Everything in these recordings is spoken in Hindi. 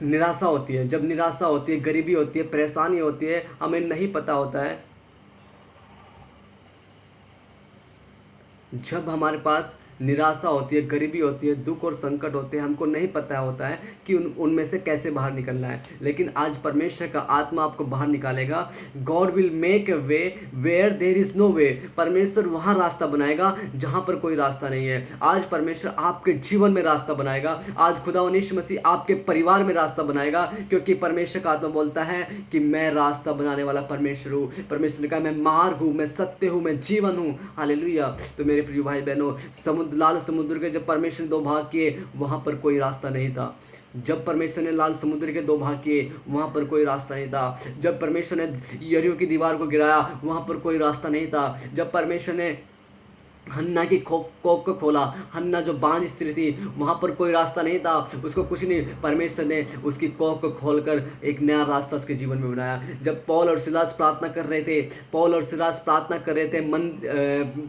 निराशा होती है, जब निराशा होती है, गरीबी होती है, परेशानी होती है, हमें नहीं पता होता है, जब हमारे पास निराशा होती है, गरीबी होती है, दुख और संकट होते हैं, हमको नहीं पता होता है कि उनमें से कैसे बाहर निकलना है। लेकिन आज परमेश्वर का आत्मा आपको बाहर निकालेगा। God will make a way where there is no way. परमेश्वर वहाँ रास्ता बनाएगा जहाँ पर कोई रास्ता नहीं है। आज परमेश्वर आपके जीवन में रास्ता बनाएगा। आज खुदा यीशु मसीह आपके परिवार में रास्ता बनाएगा, क्योंकि परमेश्वर का आत्मा बोलता है कि मैं रास्ता बनाने वाला परमेश्वर हूँ। परमेश्वर ने कहा मैं मार्ग हूँ, मैं सत्य हूँ, मैं जीवन हूँ। हालेलुया। तो मेरे प्रिय भाई बहनों, लाल समुद्र के जब परमेश्वर ने दो भाग किए, वहां पर कोई रास्ता नहीं था। जब परमेश्वर ने लाल समुद्र के दो भाग किए, वहां पर कोई रास्ता नहीं था। जब परमेश्वर ने यरीहो की दीवार को गिराया, वहां पर कोई रास्ता नहीं था। जब परमेश्वर ने हन्ना की कोक को खोला, हन्ना जो बांझ स्त्री थी, वहाँ पर कोई रास्ता नहीं था, उसको कुछ नहीं, परमेश्वर ने उसकी कोक को खोलकर एक नया रास्ता उसके जीवन में बनाया। जब पौल और सिलास प्रार्थना कर रहे थे, पौल और सिलास प्रार्थना कर रहे थे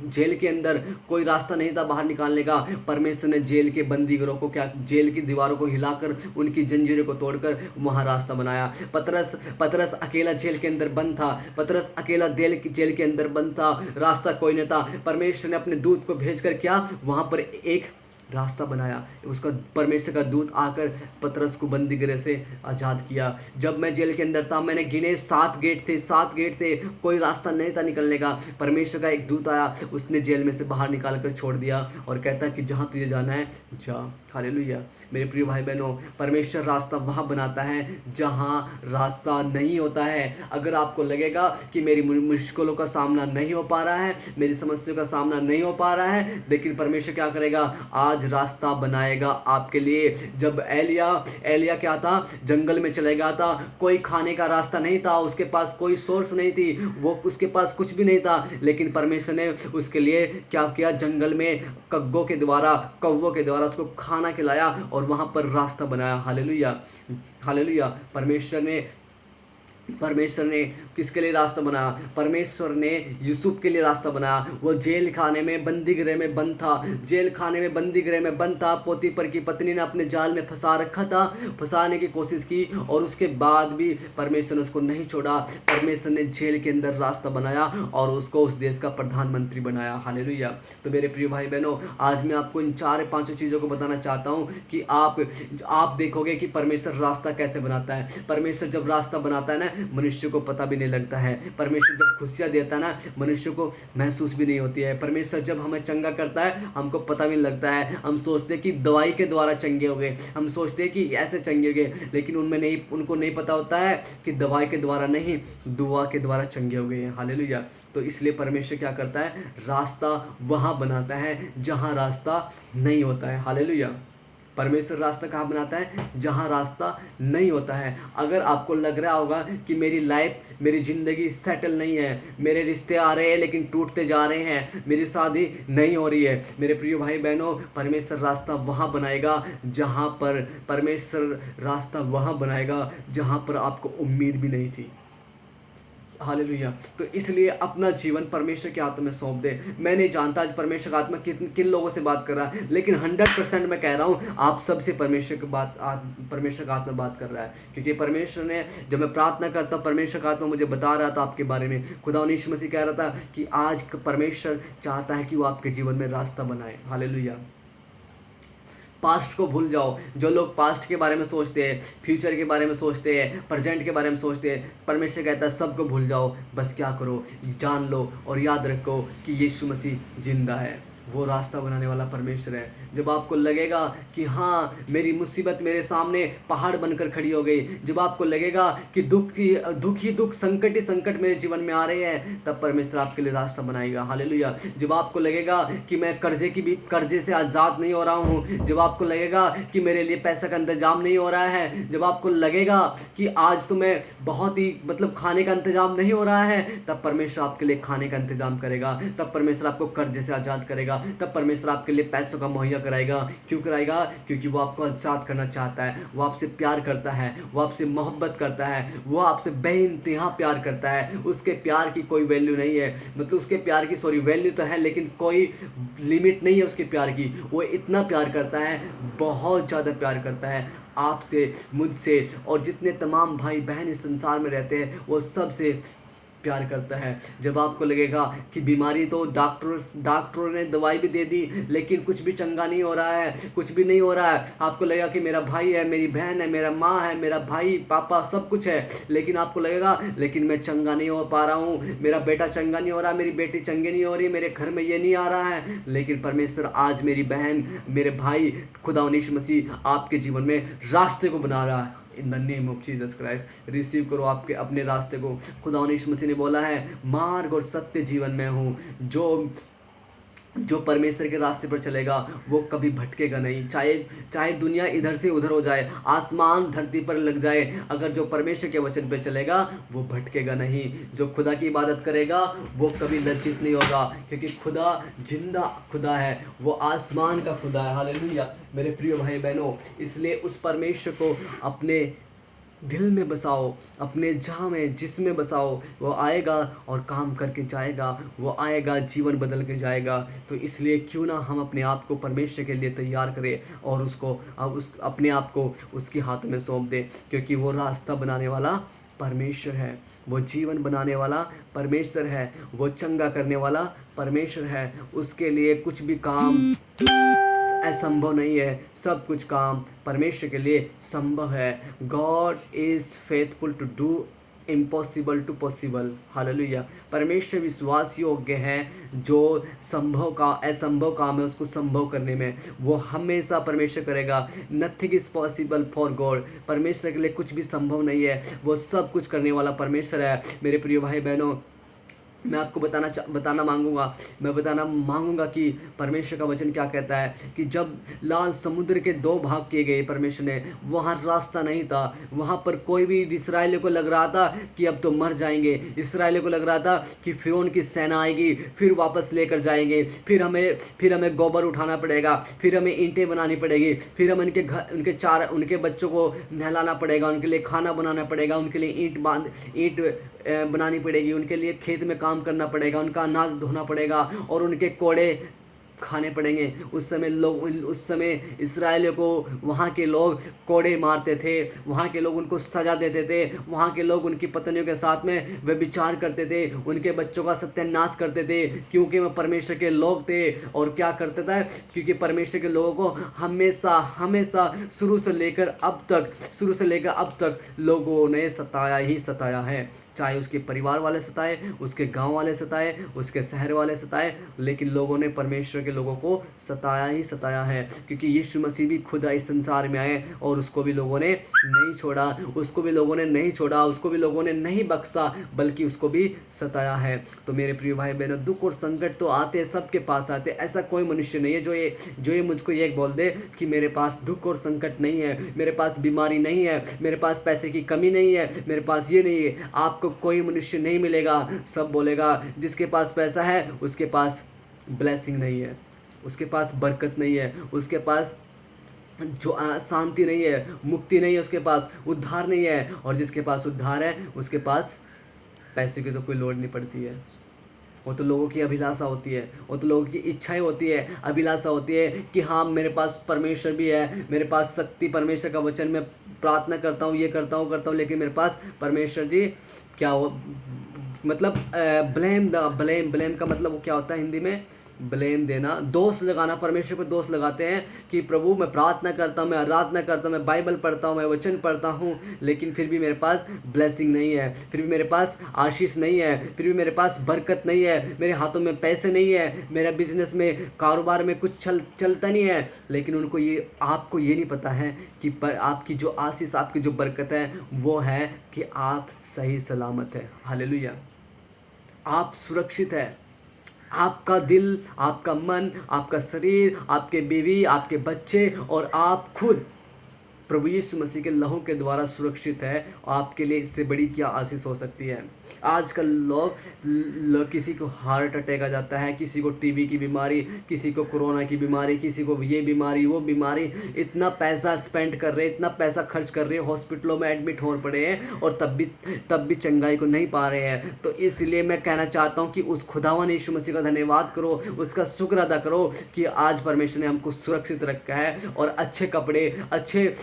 जेल के अंदर, कोई रास्ता नहीं था बाहर निकालने का। परमेश्वर ने जेल के बंदीगरों को जेल की दीवारों को हिलाकर, उनकी जंजीरों को तोड़कर वहाँ रास्ता बनाया। पतरस अकेला जेल के अंदर बंद था, पतरस अकेला जेल के अंदर बंद था, रास्ता कोई नहीं था। परमेश्वर ने अपने दूत को भेजकर क्या वहां पर एक रास्ता बनाया। उसका परमेश्वर का दूत आकर पतरस को बंदी गृह से आज़ाद किया। जब मैं जेल के अंदर था, मैंने गिने 7 गेट थे, 7 गेट थे, कोई रास्ता नहीं था निकलने का। परमेश्वर का एक दूत आया, उसने जेल में से बाहर निकाल कर छोड़ दिया और कहता कि जहाँ तुझे जाना है जा। हालेलुया। मेरे प्रिय भाई बहनों, परमेश्वर रास्ता वहाँ बनाता है जहाँ रास्ता नहीं होता है। अगर आपको लगेगा कि मेरी मुश्किलों का सामना नहीं हो पा रहा है, मेरी समस्याओं का सामना नहीं हो पा रहा है, लेकिन परमेश्वर क्या करेगा, आज रास्ता बनाएगा आपके लिए। जब एलिया क्या था, जंगल में चले गया था, कोई खाने का रास्ता नहीं था, उसके पास कोई सोर्स नहीं थी, वो उसके पास कुछ भी नहीं था, लेकिन परमेश्वर ने उसके लिए क्या किया, जंगल में कौवों के द्वारा उसको खाना खिलाया और वहां पर रास्ता बनाया। Hallelujah, hallelujah. परमेश्वर ने किसके लिए रास्ता बनाया, परमेश्वर ने यूसुफ के लिए रास्ता बनाया। वो जेल खाने में बंदी गृह में बंद था, जेल खाने में बंदी गृह में बंद था। पोतीफर की पत्नी ने अपने जाल में फंसा रखा था, फंसाने की कोशिश की और उसके बाद भी परमेश्वर ने उसको नहीं छोड़ा। परमेश्वर ने जेल के अंदर रास्ता बनाया और उसको उस देश का प्रधानमंत्री बनाया। हालेलुया। तो मेरे प्रिय भाई बहनों, आज मैं आपको इन 4-5 चीज़ों को बताना चाहता हूँ कि आप देखोगे कि परमेश्वर रास्ता कैसे बनाता है। परमेश्वर जब रास्ता बनाता है ना, मनुष्य को पता भी नहीं लगता है। परमेश्वर जब खुशियाँ देता है ना, मनुष्य को महसूस भी नहीं होती है। परमेश्वर जब हमें चंगा करता है, हमको पता भी नहीं लगता है। हम सोचते हैं कि दवाई के द्वारा चंगे हो गए, हम सोचते हैं कि ऐसे चंगे हो गए, लेकिन उनको नहीं पता होता है कि दवाई के द्वारा नहीं, दुआ के द्वारा चंगे हो गए हैं। हालेलुया। तो इसलिए परमेश्वर क्या करता है, रास्ता वहाँ बनाता है जहाँ रास्ता नहीं होता है। हालेलुया। परमेश्वर रास्ता कहाँ बनाता है, जहाँ रास्ता नहीं होता है। अगर आपको लग रहा होगा कि मेरी लाइफ, मेरी ज़िंदगी सेटल नहीं है, मेरे रिश्ते आ रहे हैं लेकिन टूटते जा रहे हैं, मेरी शादी नहीं हो रही है, मेरे प्रिय भाई बहनों, परमेश्वर रास्ता वहाँ बनाएगा जहाँ पर परमेश्वर रास्ता वहाँ बनाएगा जहाँ पर आपको उम्मीद भी नहीं थी। हालेलुया। तो इसलिए अपना जीवन परमेश्वर के हाथों में सौंप दे। मैं नहीं जानता आज परमेश्वर का आत्मा किन लोगों से बात कर रहा है, लेकिन 100% मैं कह रहा हूँ आप सबसे परमेश्वर का आत्मा बात कर रहा है। क्योंकि परमेश्वर ने, जब मैं प्रार्थना करता हूँ, परमेश्वर का आत्मा मुझे बता रहा था आपके बारे में। खुदा यीशु मसीह कह रहा था कि आज परमेश्वर चाहता है कि वो आपके जीवन में रास्ता बनाए। हालेलुया। पास्ट को भूल जाओ। जो लोग पास्ट के बारे में सोचते हैं, फ्यूचर के बारे में सोचते हैं, प्रेजेंट के बारे में सोचते हैं, परमेश्वर कहता है सबको भूल जाओ। बस क्या करो, जान लो और याद रखो कि यीशु मसीह जिंदा है। वो रास्ता बनाने वाला परमेश्वर है। जब आपको लगेगा कि हाँ मेरी मुसीबत मेरे सामने पहाड़ बनकर खड़ी हो गई, जब आपको लगेगा कि दुख ही दुख, संकट ही संकट मेरे जीवन में आ रहे हैं, तब परमेश्वर आपके लिए रास्ता बनाएगा। हालेलुया। जब आपको लगेगा कि मैं कर्जे से आज़ाद नहीं हो रहा हूँ, जब आपको लगेगा कि मेरे लिए पैसा का इंतजाम नहीं हो रहा है, जब आपको लगेगा कि आज तो मैं बहुत ही खाने का इंतजाम नहीं हो रहा है, तब परमेश्वर आपके लिए खाने का इंतजाम करेगा। तब परमेश्वर आपको कर्जे से आज़ाद करेगा। जाएगा, तब परमेश्वर आपके लिए पैसों का मुहैया कराएगा। क्यों कराएगा? क्योंकि वो आपको आज़ाद करना चाहता है, वो आपसे प्यार करता है, वो आपसे मोहब्बत करता है, वो आपसे बेइंतहा प्यार करता है। उसके प्यार की कोई वैल्यू नहीं है, मतलब उसके प्यार की वैल्यू तो है, लेकिन कोई लिमिट नहीं है उसके प्यार की। वो इतना प्यार करता है, बहुत ज़्यादा प्यार करता है आपसे, मुझसे, और जितने तमाम भाई बहन इस संसार में रहते हैं वो सबसे प्यार करता है। जब आपको लगेगा कि बीमारी तो डॉक्टरों ने दवाई भी दे दी लेकिन कुछ भी चंगा नहीं हो रहा है, कुछ भी नहीं हो रहा है, आपको लगेगा कि मेरा भाई है, मेरी बहन है, मेरा माँ है, मेरा भाई पापा सब कुछ है, लेकिन आपको लगेगा लेकिन मैं चंगा नहीं हो पा रहा हूँ, मेरा बेटा चंगा नहीं हो रहा, मेरी बेटी चंगी नहीं हो रही, मेरे घर में ये नहीं आ रहा है। लेकिन परमेश्वर आज मेरी बहन, मेरे भाई, खुदा यीशु मसीह आपके जीवन में रास्ते को बना रहा है। In the name of Jesus Christ receive करो आपके अपने रास्ते को। खुदा यीशु मसीह ने बोला है, मार्ग और सत्य जीवन में हूँ। जो परमेश्वर के रास्ते पर चलेगा वो कभी भटकेगा नहीं, चाहे दुनिया इधर से उधर हो जाए, आसमान धरती पर लग जाए, अगर जो परमेश्वर के वचन पे चलेगा वो भटकेगा नहीं। जो खुदा की इबादत करेगा वो कभी लज्जित नहीं होगा, क्योंकि खुदा जिंदा खुदा है, वो आसमान का खुदा है। हालेलुया मेरे प्रिय भाई बहनों, इसलिए उस परमेश्वर को अपने दिल में बसाओ, अपने जहाँ में जिसमें बसाओ, वो आएगा और काम करके जाएगा, वो आएगा जीवन बदल के जाएगा। तो इसलिए क्यों ना हम अपने आप को परमेश्वर के लिए तैयार करें और उसको अपने आप को उसके हाथ में सौंप दें, क्योंकि वो रास्ता बनाने वाला परमेश्वर है, वो जीवन बनाने वाला परमेश्वर है, वो चंगा करने वाला परमेश्वर है। उसके लिए कुछ भी काम असंभव नहीं है, सब कुछ काम परमेश्वर के लिए संभव है। God is faithful to do impossible to possible. Hallelujah. परमेश्वर विश्वास योग्य है, जो असंभव काम है उसको संभव करने में वो हमेशा परमेश्वर करेगा। Nothing is possible for God. परमेश्वर के लिए कुछ भी संभव नहीं है, वो सब कुछ करने वाला परमेश्वर है। मेरे प्रिय भाई बहनों, मैं आपको बताना मांगूंगा कि परमेश्वर का वचन क्या कहता है कि जब लाल समुद्र के 2 भाग किए गए परमेश्वर ने, वहाँ रास्ता नहीं था, वहाँ पर कोई भी इस्राएलियों को लग रहा था कि अब तो मर जाएंगे, इस्राएलियों को लग रहा था कि फिरौन की सेना आएगी, फिर वापस लेकर जाएंगे, फिर हमें गोबर उठाना पड़ेगा, फिर हमें ईंटें बनानी पड़ेगी, फिर हमें उनके बच्चों को नहलाना पड़ेगा, उनके लिए खाना बनाना पड़ेगा, उनके लिए ईंट बनानी पड़ेगी, उनके लिए खेत में काम करना पड़ेगा, उनका अनाज धोना पड़ेगा और उनके कोड़े खाने पड़ेंगे। उस समय इस्राएलियों को वहाँ के लोग कोड़े मारते थे, वहाँ के लोग उनको सजा देते थे, वहाँ के लोग उनकी पत्नियों के साथ में व्यभिचार करते थे, उनके बच्चों का सत्यानाश करते थे, क्योंकि वह परमेश्वर के लोग थे। और क्या करते थे? क्योंकि परमेश्वर के लोगों को हमेशा शुरू से लेकर अब तक लोगों ने सताया ही सताया है, चाहे उसके परिवार वाले सताए, उसके गांव वाले सताए, उसके शहर वाले सताए, लेकिन लोगों ने परमेश्वर के लोगों को सताया ही सताया है। क्योंकि यीशु मसीह भी खुदा इस संसार में आए और उसको भी लोगों ने नहीं छोड़ा, उसको भी लोगों ने नहीं बख्शा, बल्कि उसको भी सताया है। तो मेरे प्रिय भाई बहनों, दुख और संकट तो आते हैं, सबके पास आते हैं। ऐसा कोई मनुष्य नहीं है जो ये मुझको ये बोल दे कि मेरे पास दुख और संकट नहीं है, मेरे पास बीमारी नहीं है, मेरे पास पैसे की कमी नहीं है, मेरे पास ये नहीं है। आपको कोई मनुष्य नहीं मिलेगा, सब बोलेगा जिसके पास पैसा है उसके पास ब्लेसिंग नहीं है, उसके पास बरकत नहीं है, उसके पास जो शांति नहीं है, मुक्ति नहीं है, उसके पास उद्धार नहीं है। और जिसके पास उद्धार है उसके पास पैसे की तो कोई लोड नहीं पड़ती है। वो तो लोगों की अभिलाषा होती है, वो तो लोगों की इच्छाएं होती है, अभिलाषा होती है कि हाँ मेरे पास परमेश्वर भी है, मेरे पास शक्ति, परमेश्वर का वचन में प्रार्थना करता हूँ, ये करता हूँ, लेकिन मेरे पास परमेश्वर जी क्या हो, मतलब ब्लेम का मतलब वो क्या होता है हिंदी में? ब्लेम देना, दोष लगाना। परमेश्वर पर दोष लगाते हैं कि प्रभु मैं प्रार्थना करता हूँ, मैं आराधना करता हूँ, मैं बाइबल पढ़ता हूँ, मैं वचन पढ़ता हूँ, लेकिन फिर भी मेरे पास ब्लेसिंग नहीं है, फिर भी मेरे पास आशीष नहीं है, फिर भी मेरे पास बरकत नहीं है, मेरे हाथों में पैसे नहीं है, मेरा बिजनेस में कारोबार में कुछ चलता नहीं है। लेकिन आपको ये नहीं पता है कि आपकी जो आशीष, आपकी जो बरकत है वो है कि आप सही सलामत है। हालेलुया। आप सुरक्षित है, आपका दिल, आपका मन, आपका शरीर, आपके बीवी, आपके बच्चे और आप खुद प्रभु यीशु मसीह के लहू के द्वारा सुरक्षित है। आपके लिए इससे बड़ी क्या आशीष हो सकती है। आजकल किसी को हार्ट अटैक आ जाता है, किसी को टीबी की बीमारी, किसी को कोरोना की बीमारी, किसी को ये बीमारी वो बीमारी, इतना पैसा स्पेंड कर रहे हैं, इतना पैसा खर्च कर रहे हैं, हॉस्पिटलों में एडमिट हो पड़े हैं और तब भी चंगाई को नहीं पा रहे हैं। तो इसलिए मैं कहना चाहता हूँ कि उस खुदावन यीशु मसीह का धन्यवाद करो, उसका शुक्र अदा करो कि आज परमेश्वर ने हमको सुरक्षित रखा है और अच्छे कपड़े, अच्छे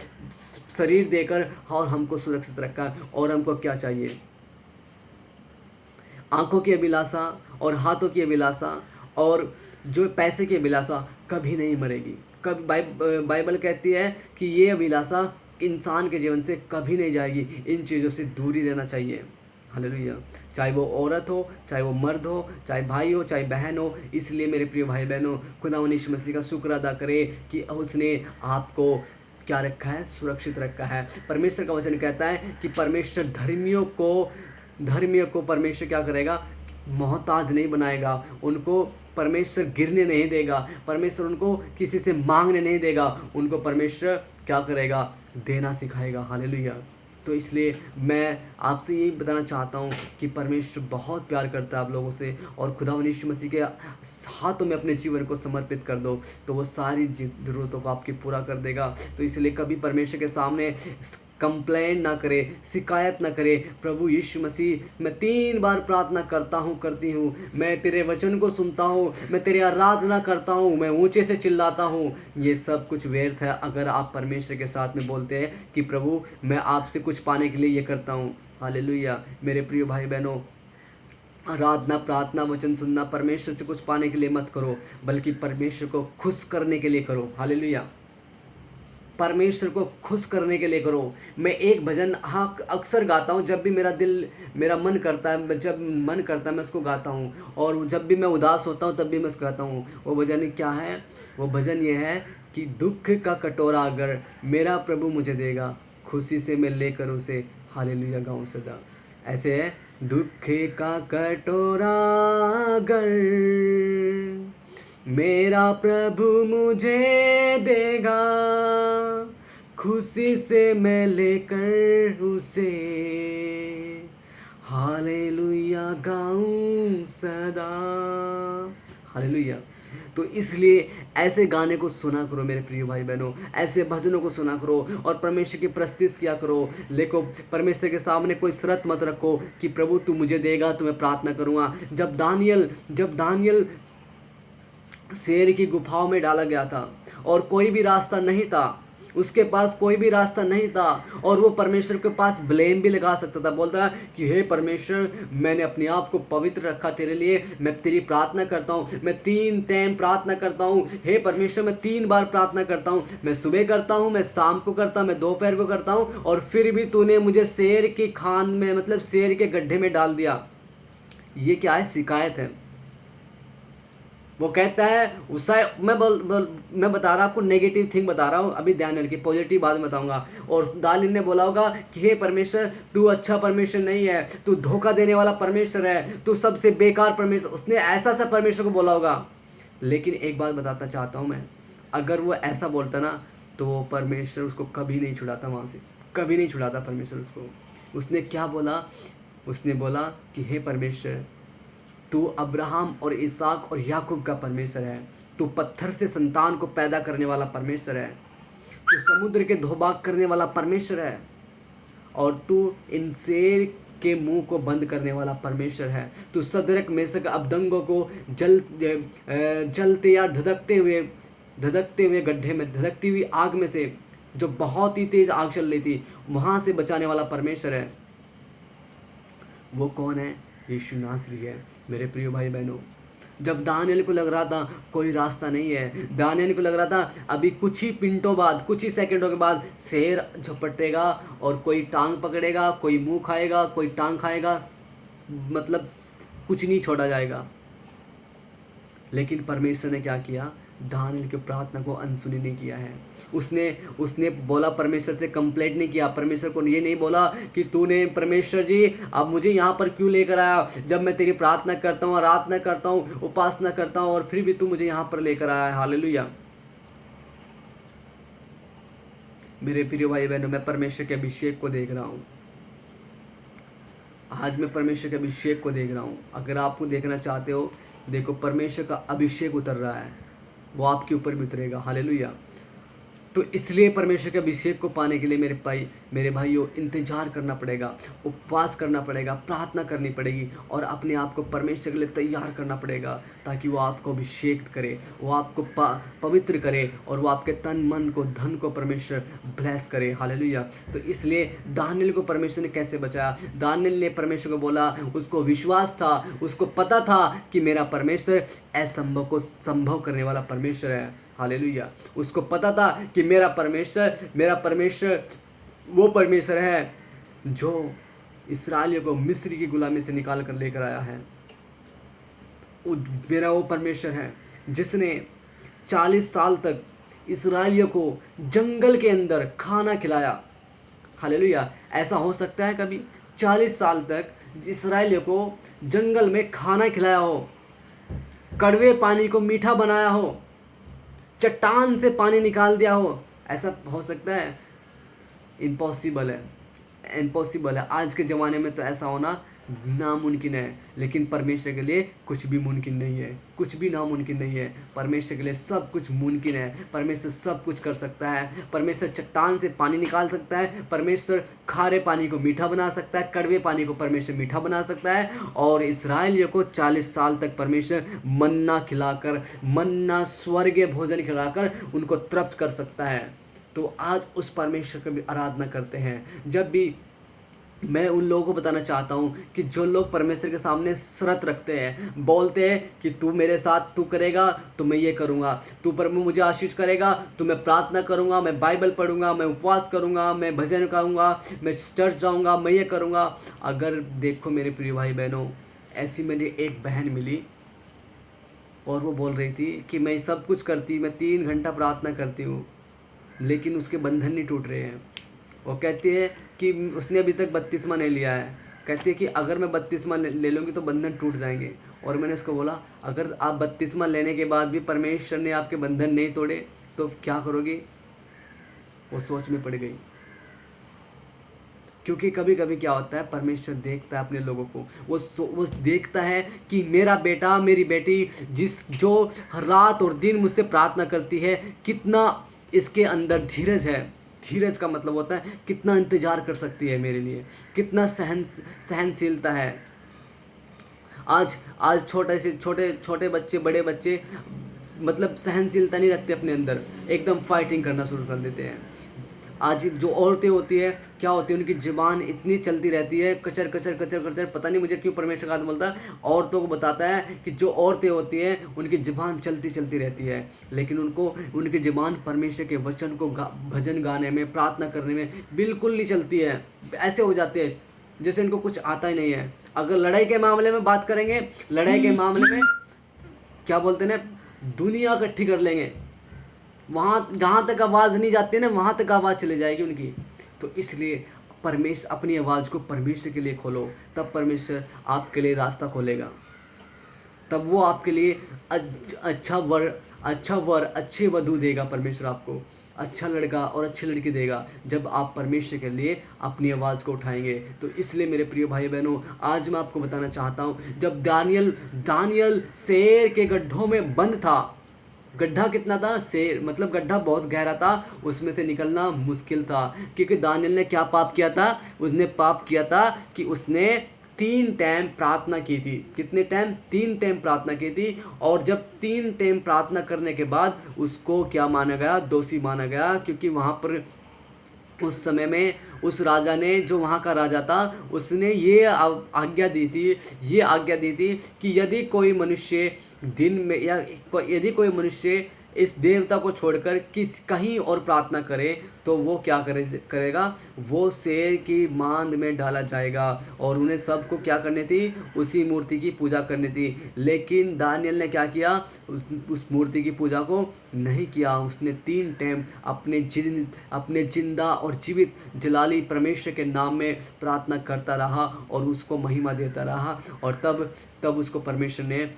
शरीर देकर और हमको सुरक्षित रखा है। और हमको क्या चाहिए? आंखों की अभिलाषा और हाथों की अभिलाषा और जो पैसे की अभिलाषा कभी नहीं मरेगी। कभी बाइबल कहती है कि ये अभिलाषा इंसान के जीवन से कभी नहीं जाएगी। इन चीज़ों से दूरी रहना चाहिए। हालेलुया। चाहे वो औरत हो, चाहे वो मर्द हो, चाहे भाई हो, चाहे बहन हो। इसलिए मेरे प्रिय भाई बहनों, खुदावंद यीशु मसीह का शुक्र अदा करें कि उसने आपको क्या रखा है? सुरक्षित रखा है। परमेश्वर का वचन कहता है कि परमेश्वर धर्मियों को परमेश्वर क्या करेगा? मोहताज नहीं बनाएगा। उनको परमेश्वर गिरने नहीं देगा। परमेश्वर उनको किसी से मांगने नहीं देगा। उनको परमेश्वर क्या करेगा? देना सिखाएगा। हालेलुया। तो इसलिए मैं आपसे यही बताना चाहता हूँ कि परमेश्वर बहुत प्यार करता है आप लोगों से, और खुदावंद यीशु मसीह के हाथों में अपने जीवन को समर्पित कर दो तो वो सारी ज़रूरतों को आपकी पूरा कर देगा। तो इसलिए कभी परमेश्वर के सामने कंप्लेंट ना करे, शिकायत ना करे। प्रभु यीशु मसीह, मैं 3 बार प्रार्थना करती हूँ, मैं तेरे वचन को सुनता हूँ, मैं तेरी आराधना करता हूँ, मैं ऊंचे से चिल्लाता हूँ। ये सब कुछ व्यर्थ है अगर आप परमेश्वर के साथ में बोलते हैं कि प्रभु मैं आपसे कुछ पाने के लिए ये करता हूँ। हालेलुया। मेरे प्रिय भाई बहनों, आराधना, प्रार्थना, वचन सुनना परमेश्वर से कुछ पाने के लिए मत करो, बल्कि परमेश्वर को खुश करने के लिए करो। हालेलुया। परमेश्वर को खुश करने के लिए करो। मैं एक भजन अक्सर गाता हूँ, जब भी मेरा मन करता है, जब मन करता है मैं उसको गाता हूँ, और जब भी मैं उदास होता हूँ तब भी मैं उसको गाता हूँ। वो भजन क्या है? वो भजन ये है कि दुख का कटोरा अगर मेरा प्रभु मुझे देगा, खुशी से मैं लेकर उसे हालेलुया गाऊं सदा। ऐसे है, दुख का कटोरा अगर मेरा प्रभु मुझे देगा, खुशी से मैं लेकर उसे हालेलुया गाऊं सदा। हालेलुया। तो इसलिए ऐसे गाने को सुना करो मेरे प्रिय भाई बहनों, ऐसे भजनों को सुना करो और परमेश्वर की प्रस्तुति किया करो। लेकिन परमेश्वर के सामने कोई शर्त मत रखो कि प्रभु तू मुझे देगा तो मैं प्रार्थना करूँगा। जब दानियल शेर की गुफाओं में डाला गया था और कोई भी रास्ता नहीं था, उसके पास कोई भी रास्ता नहीं था, और वो परमेश्वर के पास ब्लेम भी लगा सकता था। बोलता है कि हे परमेश्वर, मैंने अपने आप को पवित्र रखा तेरे लिए, मैं तेरी प्रार्थना करता हूँ, मैं 3 टाइम प्रार्थना करता हूँ। हे परमेश्वर, मैं 3 बार प्रार्थना करता हूँ, मैं सुबह करता हूँ, मैं शाम को करता हूँ, मैं दोपहर को करता हूँ, और फिर भी तूने मुझे शेर की खान में, मतलब शेर के गड्ढे में डाल दिया। ये क्या है? शिकायत है। वो कहता है उससे मैं बता रहा आपको नेगेटिव थिंग बता रहा हूँ, अभी ध्यान रखिए, पॉजिटिव बात बताऊंगा। और दानियल ने बोला होगा कि हे परमेश्वर, तू अच्छा परमेश्वर नहीं है, तू धोखा देने वाला परमेश्वर है, तू सबसे बेकार परमेश्वर। उसने ऐसा सा परमेश्वर को बोला होगा। लेकिन एक बात बताता चाहता हूँ मैं, अगर वो ऐसा बोलता ना तो वो परमेश्वर उसको कभी नहीं छुड़ाता वहाँ से, कभी नहीं छुड़ाता परमेश्वर उसको। उसने क्या बोला? उसने बोला कि हे परमेश्वर, तू अब्राहम और इसहाक और याकूब का परमेश्वर है, तू पत्थर से संतान को पैदा करने वाला परमेश्वर है, तू समुद्र के धोबाग करने वाला परमेश्वर है, और तू इन शेर के मुंह को बंद करने वाला परमेश्वर है। तू सदरक मेसक अबदंगों को जलते या धधकते हुए गड्ढे में, धधकती हुई आग में से, जो बहुत ही तेज आग चल रही थी, वहां से बचाने वाला परमेश्वर है। वो कौन है? यीशु नासरी है। मेरे प्रिय भाई बहनों, जब दानियल को लग रहा था कोई रास्ता नहीं है, दानियल को लग रहा था अभी कुछ ही मिनटों बाद, कुछ ही सेकंडों के बाद शेर झपटेगा और कोई टांग पकड़ेगा, कोई मुंह खाएगा, कोई टांग खाएगा, मतलब कुछ नहीं छोड़ा जाएगा। लेकिन परमेश्वर ने क्या किया? दानियल की प्रार्थना को अनसुनी नहीं किया है। उसने बोला, परमेश्वर से कंप्लेंट नहीं किया, परमेश्वर को ये नहीं बोला कि तूने, परमेश्वर जी अब मुझे यहाँ पर क्यों लेकर आया, जब मैं तेरी प्रार्थना करता हूँ, आराधना करता हूँ, उपासना करता हूँ, और फिर भी तू मुझे यहाँ पर लेकर आया है। हालेलुया। मेरे प्रिय भाई बहनों, मैं परमेश्वर के अभिषेक को देख रहा हूँ। आज मैं परमेश्वर के अभिषेक को देख रहा हूँ। अगर आपको देखना चाहते हो, देखो परमेश्वर का अभिषेक उतर रहा है, वो आपके ऊपर भी उतरेगा। हालेलुया। तो इसलिए परमेश्वर के अभिषेक को पाने के लिए मेरे भाइयों इंतजार करना पड़ेगा, उपवास करना पड़ेगा, प्रार्थना करनी पड़ेगी और अपने आप को परमेश्वर के लिए तैयार करना पड़ेगा, ताकि वो आपको अभिषेक करे, वो आपको पवित्र करे और वो आपके तन मन को धन को परमेश्वर ब्लेस करे। हालेलुया। तो इसलिए दानियेल को परमेश्वर ने कैसे बचाया? दानियेल ने परमेश्वर को बोला, उसको विश्वास था, उसको पता था कि मेरा परमेश्वर असंभव को संभव करने वाला परमेश्वर है। हालेलुया। उसको पता था कि मेरा परमेश्वर वो परमेश्वर है जो इस्राएलियों को मिस्र की गुलामी से निकाल कर लेकर आया है। मेरा वो परमेश्वर है जिसने 40 साल तक इस्राएलियों को जंगल के अंदर खाना खिलाया। हालेलुया। ऐसा हो सकता है कभी 40 साल तक इस्राएलियों को जंगल में खाना खिलाया हो, कड़वे पानी को मीठा बनाया हो, चट्टान से पानी निकाल दिया हो? ऐसा हो सकता है? इम्पॉसिबल है, इम्पॉसिबल है। आज के ज़माने में तो ऐसा होना नामुमकिन है, लेकिन परमेश्वर के लिए कुछ भी मुमकिन नहीं है, कुछ भी नामुमकिन नहीं है। परमेश्वर के लिए सब कुछ मुमकिन है। परमेश्वर सब कुछ कर सकता है। परमेश्वर चट्टान से पानी निकाल सकता है, परमेश्वर खारे पानी को मीठा बना सकता है, कड़वे पानी को परमेश्वर मीठा बना सकता है। और इस्राएलियों को 40 साल तक परमेश्वर मन्ना स्वर्गीय भोजन खिलाकर उनको तृप्त कर सकता है। तो आज उस परमेश्वर की भी आराधना करते हैं। जब भी मैं उन लोगों को बताना चाहता हूँ कि जो लोग परमेश्वर के सामने शर्त रखते हैं, बोलते हैं कि तू मेरे साथ तू करेगा तो मैं ये करूँगा, तू पर मुझे आशीष करेगा तो मैं प्रार्थना करूँगा, मैं बाइबल पढ़ूँगा, मैं उपवास करूँगा, मैं भजन गाऊँगा, मैं चर्च जाऊँगा, मैं ये करूँगा। अगर देखो मेरे प्रिय भाई बहनों, ऐसी मेरी एक बहन मिली और वो बोल रही थी कि मैं सब कुछ करती, मैं 3 घंटा प्रार्थना करती हूँ, लेकिन उसके बंधन नहीं टूट रहे हैं। वो कहती है कि उसने अभी तक 32वां नहीं लिया है। कहती है कि अगर मैं 32वां ले लूँगी तो बंधन टूट जाएंगे। और मैंने उसको बोला, अगर आप 32वां लेने के बाद भी परमेश्वर ने आपके बंधन नहीं तोड़े तो क्या करोगी? वो सोच में पड़ गई। क्योंकि कभी कभी क्या होता है, परमेश्वर देखता है अपने लोगों को, वो देखता है कि मेरा बेटा मेरी बेटी जो रात और दिन मुझसे प्रार्थना करती है, कितना इसके अंदर धीरज है। धीरज का मतलब होता है कितना इंतजार कर सकती है मेरे लिए, कितना सहनशीलता है। आज छोटे बच्चे, बड़े बच्चे मतलब सहनशीलता नहीं रखते अपने अंदर, एकदम फाइटिंग करना शुरू कर देते हैं। आज जो औरतें होती है, क्या होती है, उनकी ज़ुबान इतनी चलती रहती है, कचर कचर कचर कचर। पता नहीं मुझे क्यों परमेश्वर का आदमी बोलता है, औरतों को बताता है कि जो औरतें होती हैं उनकी ज़ुबान चलती रहती है, लेकिन उनकी ज़ुबान परमेश्वर के वचन को भजन गाने में, प्रार्थना करने में बिल्कुल नहीं चलती है। ऐसे हो जाते हैं जैसे इनको कुछ आता ही नहीं है। अगर लड़ाई के मामले में बात करेंगे, लड़ाई के मामले में क्या बोलते हैं, दुनिया इकट्ठी कर लेंगे, वहाँ जहाँ तक आवाज़ नहीं जाती है ना, वहाँ तक आवाज़ चली जाएगी उनकी। तो इसलिए परमेश्वर अपनी आवाज़ को परमेश्वर के लिए खोलो, तब परमेश्वर आपके लिए रास्ता खोलेगा, तब वो आपके लिए अच्छा वर अच्छे वधू देगा। परमेश्वर आपको अच्छा लड़का और अच्छी लड़की देगा जब आप परमेश्वर के लिए अपनी आवाज़ को उठाएंगे। तो इसलिए मेरे प्रिय भाई बहनों, आज मैं आपको बताना चाहता हूँ, जब दानियल शेर के गड्ढों में बंद था, गड्ढा कितना था, शेर मतलब गड्ढा बहुत गहरा था, उसमें से निकलना मुश्किल था। क्योंकि दानियल ने क्या पाप किया था? उसने पाप किया था कि उसने 3 टाइम प्रार्थना की थी। कितने टाइम? 3 टाइम प्रार्थना की थी। और जब 3 टाइम प्रार्थना करने के बाद उसको क्या माना गया? दोषी माना गया। क्योंकि वहाँ पर उस समय में उस राजा ने, जो वहाँ का राजा था, उसने ये आज्ञा दी थी कि यदि कोई मनुष्य दिन में या यदि कोई मनुष्य इस देवता को छोड़कर कहीं और प्रार्थना करे तो वो क्या करेगा? वो शेर की मांद में डाला जाएगा। और उन्हें सबको क्या करनी थी? उसी मूर्ति की पूजा करनी थी। लेकिन दानियल ने क्या किया? उस मूर्ति की पूजा को नहीं किया। उसने 3 टाइम अपने जिंदा और जीवित जलाली परमेश्वर के नाम में प्रार्थना करता रहा और उसको महिमा देता रहा। और तब उसको परमेश्वर ने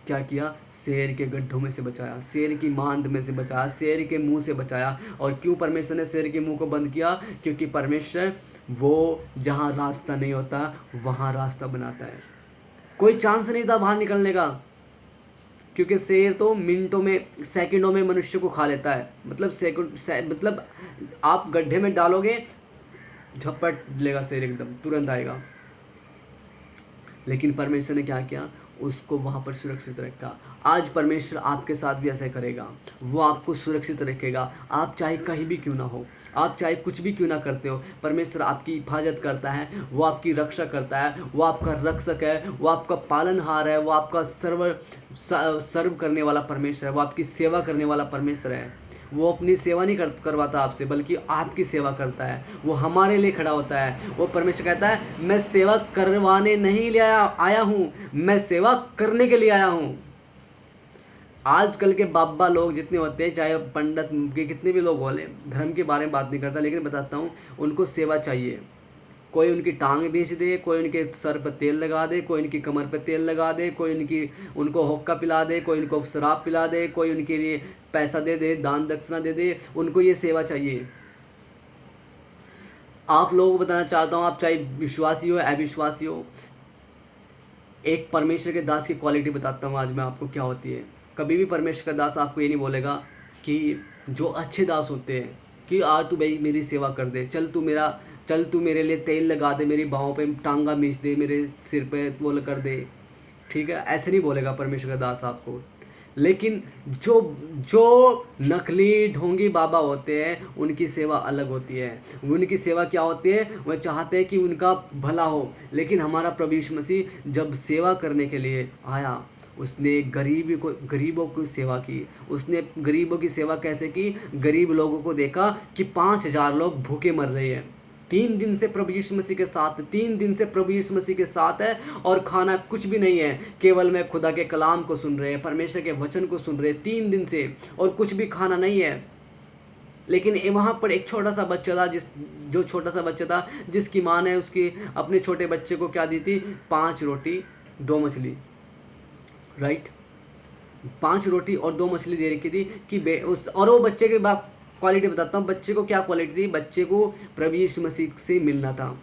क्या किया, शेर के गड्ढों में से बचाया, शेर की मांद में से बचाया, शेर के मुंह से बचाया। और क्यों परमेश्वर ने शेर के मुंह को बंद किया? क्योंकि परमेश्वर वो जहाँ रास्ता नहीं होता वहाँ रास्ता बनाता है। कोई चांस नहीं था बाहर निकलने का, क्योंकि शेर तो मिनटों में, सेकंडों में मनुष्य को खा लेता है। मतलब आप गड्ढे में डालोगे, झपट लेगा शेर, एकदम तुरंत आएगा। लेकिन परमेश्वर ने क्या किया, उसको वहाँ पर सुरक्षित रखा। आज परमेश्वर आपके साथ भी ऐसा करेगा, वो आपको सुरक्षित रखेगा। आप चाहे कहीं भी क्यों ना हो, आप चाहे कुछ भी क्यों ना करते हो, परमेश्वर आपकी हिफाजत करता है, वो आपकी रक्षा करता है, वो आपका रक्षक है, वो आपका पालनहार है, वो आपका सर्व करने वाला परमेश्वर है, वो आपकी सेवा करने वाला परमेश्वर है। वो अपनी सेवा नहीं करवाता आपसे, बल्कि आपकी सेवा करता है। वो हमारे लिए खड़ा होता है। वो परमेश्वर कहता है, मैं सेवा करवाने नहीं ले आया हूँ, मैं सेवा करने के लिए आया हूँ। आजकल के बाबा लोग जितने होते हैं, चाहे पंडित के कितने भी लोग बोले, धर्म के बारे में बात नहीं करता, लेकिन बताता हूँ, उनको सेवा चाहिए। कोई उनकी टांग बेच दे, कोई उनके सर पर तेल लगा दे, कोई उनकी कमर पर तेल लगा दे, कोई उनको हुक्का पिला दे, कोई उनको शराब पिला दे, कोई उनके लिए पैसा दे दे, दान दक्षिणा दे दे, उनको ये सेवा चाहिए। आप लोगों को बताना चाहता हूँ, आप चाहे विश्वासी हो अविश्वासी हो, एक परमेश्वर के दास की क्वालिटी बताता हूँ आज मैं आपको क्या होती है। कभी भी परमेश्वर का दास आपको ये नहीं बोलेगा कि जो अच्छे दास होते हैं कि आज तू भाई मेरी सेवा कर दे, चल तू मेरे लिए तेल लगा दे, मेरी बाहों पे टांगा मीच दे, मेरे सिर पे वो कर दे, ठीक है, ऐसे नहीं बोलेगा परमेश्वर का दास आपको। लेकिन जो जो नकली ढोंगी बाबा होते हैं, उनकी सेवा अलग होती है। उनकी सेवा क्या होती है, वह चाहते हैं कि उनका भला हो। लेकिन हमारा प्रभु यीशु मसीह जब सेवा करने के लिए आया, उसने गरीबों की सेवा की। उसने गरीबों की सेवा कैसे की? गरीब लोगों को देखा कि 5,000 लोग भूखे मर रहे हैं, 3 दिन से प्रभु यीशु मसीह के साथ, 3 दिन से प्रभु यीशु मसीह के साथ है, और खाना कुछ भी नहीं है, केवल मैं खुदा के कलाम को सुन रहे हैं, परमेश्वर के वचन को सुन रहे हैं 3 दिन से, और कुछ भी खाना नहीं है। लेकिन वहाँ पर एक छोटा सा बच्चा था, जो छोटा सा बच्चा था, जिसकी माँ ने उसकी अपने छोटे बच्चे को क्या दी थी? 5 रोटी 2 मछली, राइट, 5 रोटी और 2 मछली दे रखी थी कि और वो बच्चे के बाप क्वालिटी बताता हूँ। बच्चे को क्या क्वालिटी थी? बच्चे को प्रभु यीशु मसीह से मिलना था।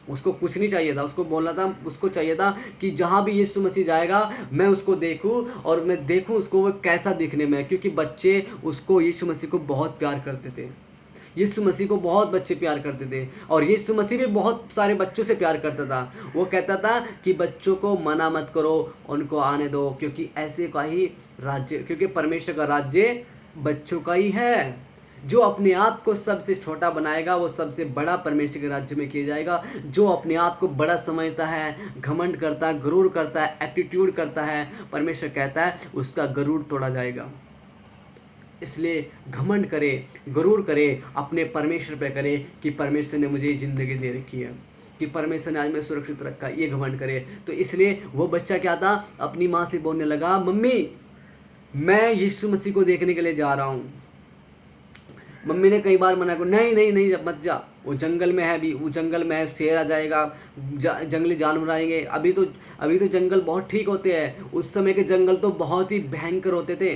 उसको कुछ नहीं चाहिए था, उसको बोलना था, उसको चाहिए था कि जहाँ भी यीशु मसीह जाएगा मैं उसको देखूँ, और मैं देखूँ उसको वो कैसा दिखने में, क्योंकि बच्चे उसको, यीशु मसीह को बहुत प्यार करते थे। यीशु मसीह को बहुत बच्चे प्यार करते थे, और यीशु मसीह भी बहुत सारे बच्चों से प्यार करता था। वो कहता था कि बच्चों को मना मत करो, उनको आने दो, क्योंकि ऐसे का ही राज्य, क्योंकि परमेश्वर का राज्य बच्चों का ही है। जो अपने आप को सबसे छोटा बनाएगा, वो सबसे बड़ा परमेश्वर के राज्य में किया जाएगा। जो अपने आप को बड़ा समझता है, घमंड करता है, गरूर करता है, एटीट्यूड करता है, परमेश्वर कहता है उसका गरूर तोड़ा जाएगा। इसलिए घमंड करे, गरूर करे, अपने परमेश्वर पे करे कि परमेश्वर ने मुझे ज़िंदगी दे रखी है, कि परमेश्वर ने आज मैं सुरक्षित रखा, ये घमंड करे। तो इसलिए वो बच्चा क्या था, अपनी माँ से बोलने लगा, मम्मी मैं यीशु मसीह को देखने के लिए जा रहा हूँ। मम्मी ने कई बार मना कर, नहीं नहीं नहीं मत जा, वो जंगल में है, अभी वो जंगल में है, शेर आ जाएगा, जंगली जानवर आएंगे। अभी तो जंगल बहुत ठीक होते हैं, उस समय के जंगल तो बहुत ही भयंकर होते थे।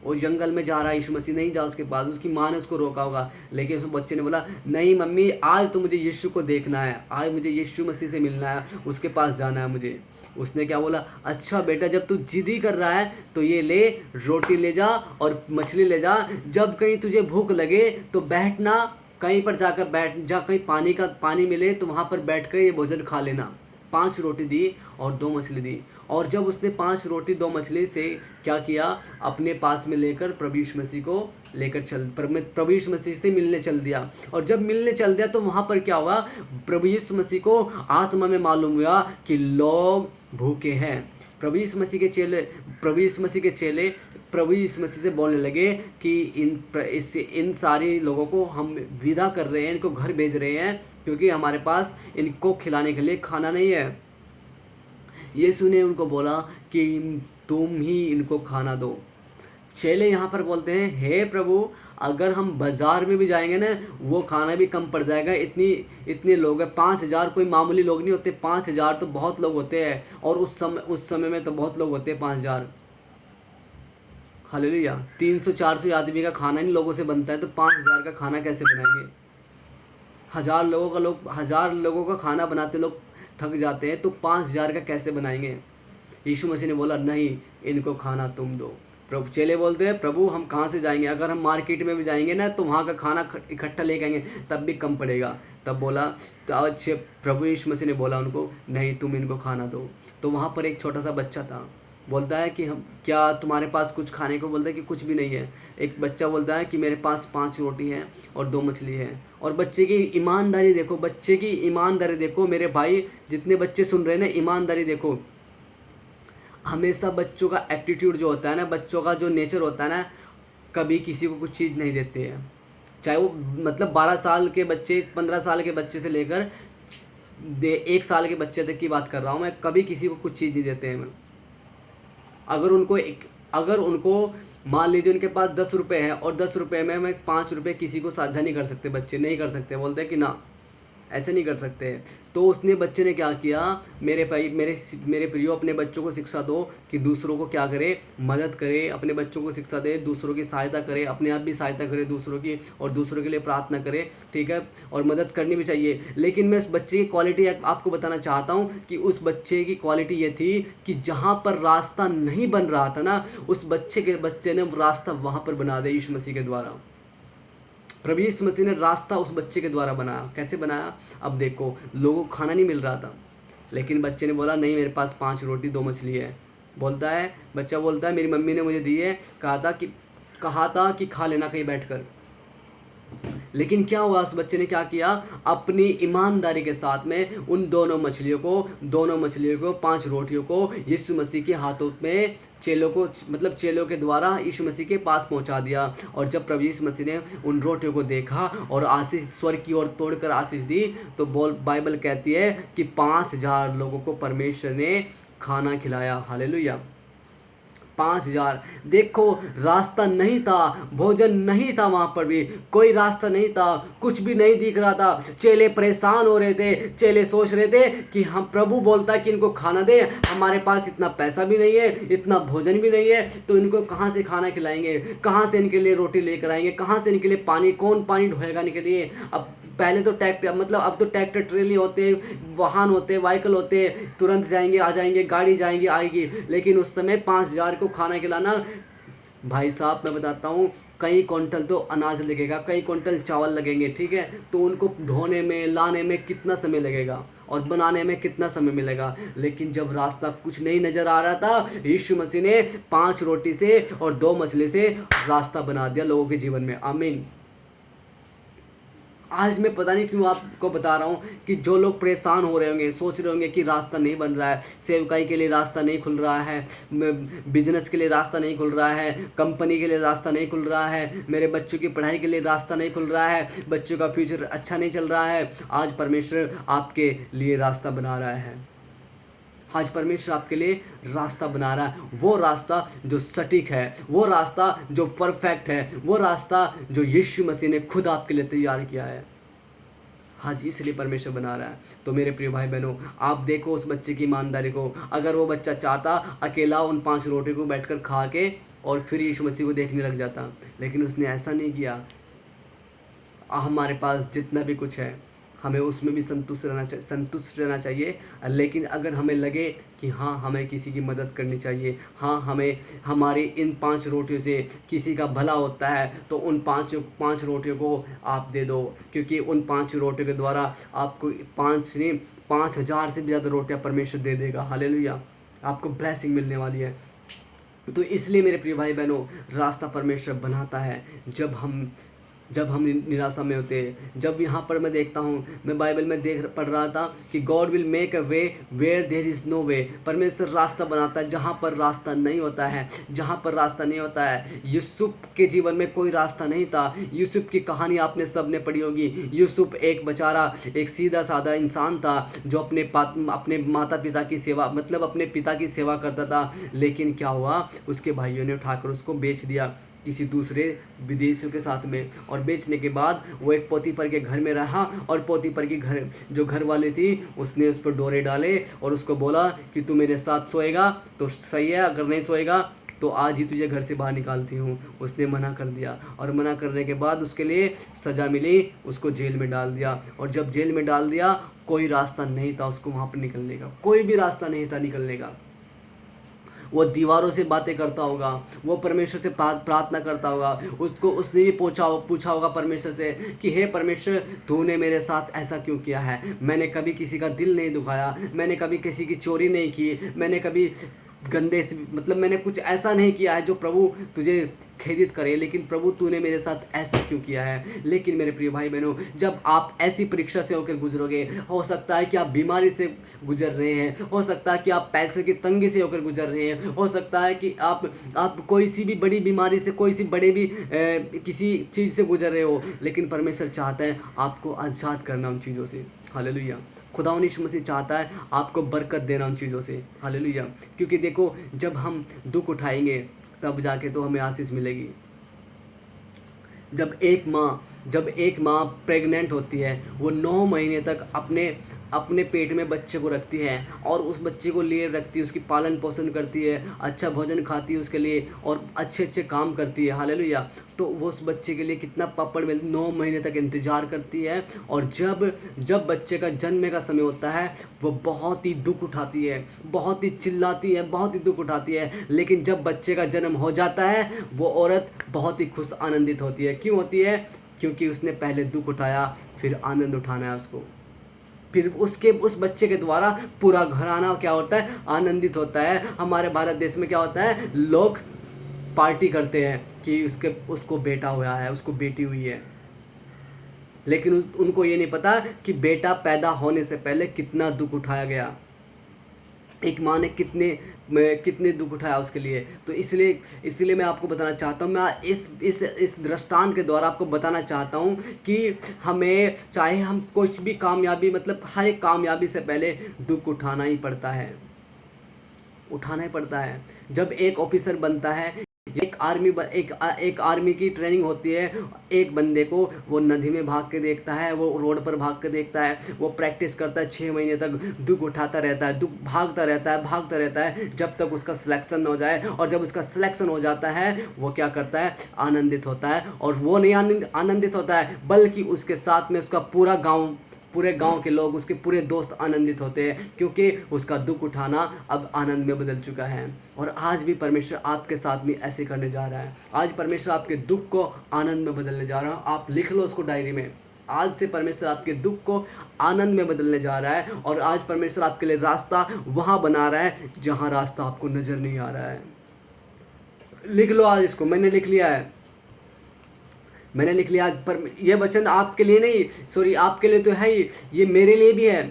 वो जंगल में जा रहा है यीशु मसीह, नहीं जा उसके पास। उसकी माँ ने उसको रोका होगा, लेकिन उस बच्चे ने बोला, नहीं मम्मी आज तो मुझे यीशु को देखना है, आज मुझे यीशु मसीह से मिलना है, उसके पास जाना है मुझे। उसने क्या बोला, अच्छा बेटा जब तू जिद ही कर रहा है तो ये ले, रोटी ले जा और मछली ले जा, जब कहीं तुझे भूख लगे तो बैठना, कहीं पर जाकर बैठ जा, कहीं पानी मिले तो वहाँ पर बैठ कर ये भोजन खा लेना। 5 रोटी दी और 2 मछली दी। और जब उसने 5 रोटी 2 मछली से क्या किया, अपने पास में लेकर प्रभु यीशु मसीह को लेकर प्रभु यीशु मसीह से मिलने चल दिया। और जब मिलने चल दिया तो वहाँ पर क्या हुआ, प्रभु यीशु मसीह को आत्मा में मालूम हुआ कि लोग भूखे हैं। प्रभु यीशु मसीह के चेले प्रभु यीशु मसीह से बोलने लगे कि इन सारे लोगों को हम विदा कर रहे हैं, इनको घर भेज रहे हैं, क्योंकि हमारे पास इनको खिलाने के लिए खाना नहीं है। यीशु ने उनको बोला कि तुम ही इनको खाना दो। चेले यहाँ पर बोलते हैं, हे प्रभु अगर हम बाज़ार में भी जाएंगे ना, वो खाना भी कम पड़ जाएगा। इतने लोग हैं, 5,000 कोई मामूली लोग नहीं होते, 5,000 तो बहुत लोग होते हैं, और उस समय में तो बहुत लोग होते हैं 5,000। हालेलुया। 300-400 आदमी का खाना इन लोगों से बनता है, तो 5,000 का खाना कैसे बनाएंगे? 1,000 लोगों का खाना बनाते लोग थक जाते हैं, तो 5,000 का कैसे बनाएंगे? यीशु मसीह ने बोला, नहीं, इनको खाना तुम दो। प्रभु चेले बोलते हैं, प्रभु हम कहाँ से जाएंगे? अगर हम मार्केट में भी जाएंगे ना, तो वहाँ का खाना इकट्ठा लेके आएंगे, तब भी कम पड़ेगा। तब बोला, तो अच्छे प्रभु यीशु मसीह ने बोला उनको, नहीं, तुम इनको खाना दो। तो वहाँ पर एक छोटा सा बच्चा था, बोलता है कि हम, क्या तुम्हारे पास कुछ खाने को? बोलता है कि कुछ भी नहीं है। एक बच्चा बोलता है कि मेरे पास 5 रोटी है और 2 मछली है। और बच्चे की ईमानदारी देखो, बच्चे की ईमानदारी देखो मेरे भाई, जितने बच्चे सुन रहे हैं ना, ईमानदारी देखो। हमेशा बच्चों का एटीट्यूड जो होता है ना, बच्चों का जो नेचर होता है ना, कभी किसी को कुछ चीज़ नहीं देते हैं। चाहे वो मतलब 12 साल के बच्चे, 15 साल के बच्चे से लेकर 1 साल के बच्चे तक की बात कर रहा हूँ मैं, कभी किसी को कुछ चीज़ नहीं देते हैं। अगर उनको मान लीजिए उनके पास 10 रुपये है, और 10 रुपये में मैं 5 रुपये किसी को साझा नहीं कर सकते, बच्चे नहीं कर सकते, बोलते हैं कि ना, ऐसे नहीं कर सकते। तो उसने बच्चे ने क्या किया, मेरे भाई, मेरे प्रियो, अपने बच्चों को शिक्षा दो कि दूसरों को क्या करे, मदद करे। अपने बच्चों को शिक्षा दे, दूसरों की सहायता करे, अपने आप भी सहायता करे दूसरों की, और दूसरों के लिए प्रार्थना करे, ठीक है, और मदद करनी भी चाहिए। लेकिन मैं उस बच्चे की क्वालिटी आपको बताना चाहता हूँ कि उस बच्चे की क्वालिटी ये थी कि जहाँ पर रास्ता नहीं बन रहा था ना, उस बच्चे ने रास्ता वहाँ पर बना दिया यीशु मसीह के द्वारा। प्रभु यीशु मसीह ने रास्ता उस बच्चे के द्वारा बनाया। कैसे बनाया? अब देखो, लोगों को खाना नहीं मिल रहा था, लेकिन बच्चे ने बोला, नहीं, मेरे पास 5 रोटी 2 मछली है। बच्चा बोलता है, मेरी मम्मी ने मुझे दी है, कहा था कि खा लेना कहीं बैठकर। लेकिन क्या हुआ, उस बच्चे ने क्या किया, अपनी ईमानदारी के साथ में उन दोनों मछलियों को 5 रोटियों को यीशु मसीह के हाथों में चेलों के द्वारा यीशु मसीह के पास पहुंचा दिया। और जब प्रभु यीशु मसीह ने उन रोटियों को देखा और आशीष स्वर्ग की ओर तोड़कर आशीष दी, तो बाइबल कहती है कि 5,000 लोगों को परमेश्वर ने खाना खिलाया। हालेलुया। 5,000। देखो, रास्ता नहीं था, भोजन नहीं था, वहाँ पर भी कोई रास्ता नहीं था, कुछ भी नहीं दिख रहा था। चेले परेशान हो रहे थे, चेले सोच रहे थे कि हम, प्रभु बोलता है कि इनको खाना दे, हमारे पास इतना पैसा भी नहीं है, इतना भोजन भी नहीं है, तो इनको कहाँ से खाना खिलाएंगे, कहाँ से इनके लिए रोटी लेकर आएंगे, कहाँ से इनके लिए पानी, कौन पानी ढोएगा इनके लिए? अब तो ट्रैक्टर ट्रेली होते, वाहन होते, व्हीकल होते, तुरंत जाएंगे आ जाएंगे, गाड़ी जाएंगी आएगी। लेकिन उस समय 5,000 को खाना खिलाना, भाई साहब मैं बताता हूँ, कई क्विंटल तो अनाज लगेगा, कई क्विंटल चावल लगेंगे, ठीक है, तो उनको ढोने में, लाने में कितना समय लगेगा और बनाने में कितना समय मिलेगा। लेकिन जब रास्ता कुछ नहीं नजर आ रहा था, यीशु मसीह ने 5 रोटी से और 2 मछली से रास्ता बना दिया लोगों के जीवन में। आमीन। आज मैं पता नहीं क्यों आपको बता रहा हूँ कि जो लोग परेशान हो रहे होंगे, सोच रहे होंगे कि रास्ता नहीं बन रहा है, सेवकाई के लिए रास्ता नहीं खुल रहा है, बिजनेस के लिए रास्ता नहीं खुल रहा है, कंपनी के लिए रास्ता नहीं खुल रहा है, मेरे बच्चों की पढ़ाई के लिए रास्ता नहीं खुल रहा है, बच्चों का फ्यूचर अच्छा नहीं चल रहा है, आज परमेश्वर आपके लिए रास्ता बना रहा है। आज परमेश्वर आपके लिए रास्ता बना रहा है, वो रास्ता जो सटीक है, वो रास्ता जो परफेक्ट है, वो रास्ता जो यीशु मसीह ने खुद आपके लिए तैयार किया है। हाँ जी, इसलिए परमेश्वर बना रहा है। तो मेरे प्रिय भाई बहनों, आप देखो उस बच्चे की ईमानदारी को। अगर वो बच्चा चाहता अकेला उन 5 रोटी को बैठकर खा के और फिर यीशु मसीह को देखने लग जाता, लेकिन उसने ऐसा नहीं किया। हमारे पास जितना भी कुछ है, हमें उसमें भी संतुष्ट रहना चाहिए। लेकिन अगर हमें लगे कि हाँ, हमें किसी की मदद करनी चाहिए, हाँ, हमें हमारी इन 5 रोटियों से किसी का भला होता है, तो उन 5 रोटियों को आप दे दो, क्योंकि उन 5 रोटियों के द्वारा आपको 5,000 से भी ज़्यादा रोटियाँ परमेश्वर दे देगा। हालेलुया। आपको ब्लेसिंग मिलने वाली है। तो इसलिए मेरे प्रिय भाई बहनों, रास्ता परमेश्वर बनाता है जब हम निराशा में होते हैं। जब यहाँ पर मैं देखता हूँ, मैं बाइबल में पढ़ रहा था कि God will make a way where there is no way. परमेश्वर रास्ता बनाता है जहाँ पर रास्ता नहीं होता है, जहाँ पर रास्ता नहीं होता है। यूसुफ के जीवन में कोई रास्ता नहीं था। यूसुफ की कहानी आपने सब ने पढ़ी होगी। यूसुफ एक बेचारा, एक सीधा साधा इंसान था जो अपने माता पिता की सेवा, मतलब अपने पिता की सेवा करता था। लेकिन क्या हुआ, उसके भाइयों ने उठाकर उसको बेच दिया। किसी दूसरे विदेशियों के साथ में। और बेचने के बाद वो एक पोतीपर के घर में रहा, और पोतीपर की घर जो घर वाली थी उसने उस पर डोरे डाले और उसको बोला कि तू मेरे साथ सोएगा तो सही है, अगर नहीं सोएगा तो आज ही तुझे घर से बाहर निकालती हूँ। उसने मना कर दिया, और मना करने के बाद उसके लिए सज़ा मिली, उसको जेल में डाल दिया। और जब जेल में डाल दिया, कोई रास्ता नहीं था उसको वहाँ पर निकलने का, कोई भी रास्ता नहीं था निकलने का। वो दीवारों से बातें करता होगा, वो परमेश्वर से प्रार्थना करता होगा, उसको उसने भी पूछा होगा परमेश्वर से कि हे परमेश्वर, तूने मेरे साथ ऐसा क्यों किया है? मैंने कभी किसी का दिल नहीं दुखाया, मैंने कभी किसी की चोरी नहीं की, मैंने कभी गंदे से मतलब मैंने कुछ ऐसा नहीं किया है जो प्रभु तुझे खेदित करे, लेकिन प्रभु तूने मेरे साथ ऐसा क्यों किया है? लेकिन मेरे प्रिय भाई बहनों, जब आप ऐसी परीक्षा से होकर गुजरोगे, हो सकता है कि आप बीमारी से गुजर रहे हैं, हो सकता है कि आप पैसे की तंगी से होकर गुजर रहे हैं, हो सकता है कि आप कोई सी भी बड़ी बीमारी से, कोई सी बड़े भी किसी चीज़ से गुजर रहे हो, लेकिन परमेश्वर चाहता है आपको आज़ाद करना उन चीज़ों से। हालेलुया। खुदा यीशु मसीह चाहता है आपको बरकत देना उन चीज़ों से। हालेलुया। क्योंकि देखो, जब हम दुख उठाएंगे तब जाके तो हमें आशीष मिलेगी। जब एक माँ प्रेग्नेंट होती है, वो 9 महीने तक अपने अपने पेट में बच्चे को रखती है, और उस बच्चे को लिए रखती है, उसकी पालन पोषण करती है, अच्छा भोजन खाती है उसके लिए, और अच्छे अच्छे काम करती है। हालेलुया। तो वो उस बच्चे के लिए कितना पापड़ मिल 9 महीने तक इंतज़ार करती है, और जब जब बच्चे का जन्म का समय होता है, वो बहुत ही दुख उठाती है, बहुत ही चिल्लाती है, बहुत ही दुख उठाती है। लेकिन जब बच्चे का जन्म हो जाता है, वो औरत बहुत ही खुश आनंदित होती है। क्यों होती है? क्योंकि उसने पहले दुख उठाया, फिर आनंद उठाना है उसको। फिर उस बच्चे के द्वारा पूरा घराना क्या होता है? आनंदित होता है। हमारे भारत देश में क्या होता है? लोग पार्टी करते हैं कि उसको बेटा हुआ है, उसको बेटी हुई है, लेकिन उनको ये नहीं पता कि बेटा पैदा होने से पहले कितना दुख उठाया गया, एक माँ ने कितने दुख उठाया उसके लिए। तो इसलिए मैं आपको बताना चाहता हूँ, मैं इस दृष्टांत के द्वारा आपको बताना चाहता हूँ कि हमें, चाहे हम कुछ भी कामयाबी, मतलब हर एक कामयाबी से पहले दुख उठाना ही पड़ता है, उठाना ही पड़ता है। जब एक ऑफिसर बनता है, एक आर्मी की ट्रेनिंग होती है, एक बंदे को वो नदी में भाग के देखता है, वो रोड पर भाग के देखता है, वो प्रैक्टिस करता है 6 महीने तक, दुख उठाता रहता है, दुख भागता रहता है जब तक उसका सिलेक्शन हो जाए। और जब उसका सिलेक्शन हो जाता है, वो क्या करता है? आनंदित होता है। और वो नहीं आनंदित होता है, बल्कि उसके साथ में उसका पूरे गांव के लोग, उसके पूरे दोस्त आनंदित होते हैं, क्योंकि उसका दुख उठाना अब आनंद में बदल चुका है। और आज भी परमेश्वर आपके साथ में ऐसे करने जा रहा है। आज परमेश्वर आपके दुख को आनंद में बदलने जा रहा है। आप लिख लो उसको डायरी में, आज से परमेश्वर आपके दुख को आनंद में बदलने जा रहा है। और आज परमेश्वर आपके लिए रास्ता वहाँ बना रहा है जहाँ रास्ता आपको नज़र नहीं आ रहा है। लिख लो आज इसको, मैंने लिख लिया है, मैंने लिख लिया। पर यह वचन आपके लिए नहीं, सॉरी, आपके लिए तो है ही, ये मेरे लिए भी है।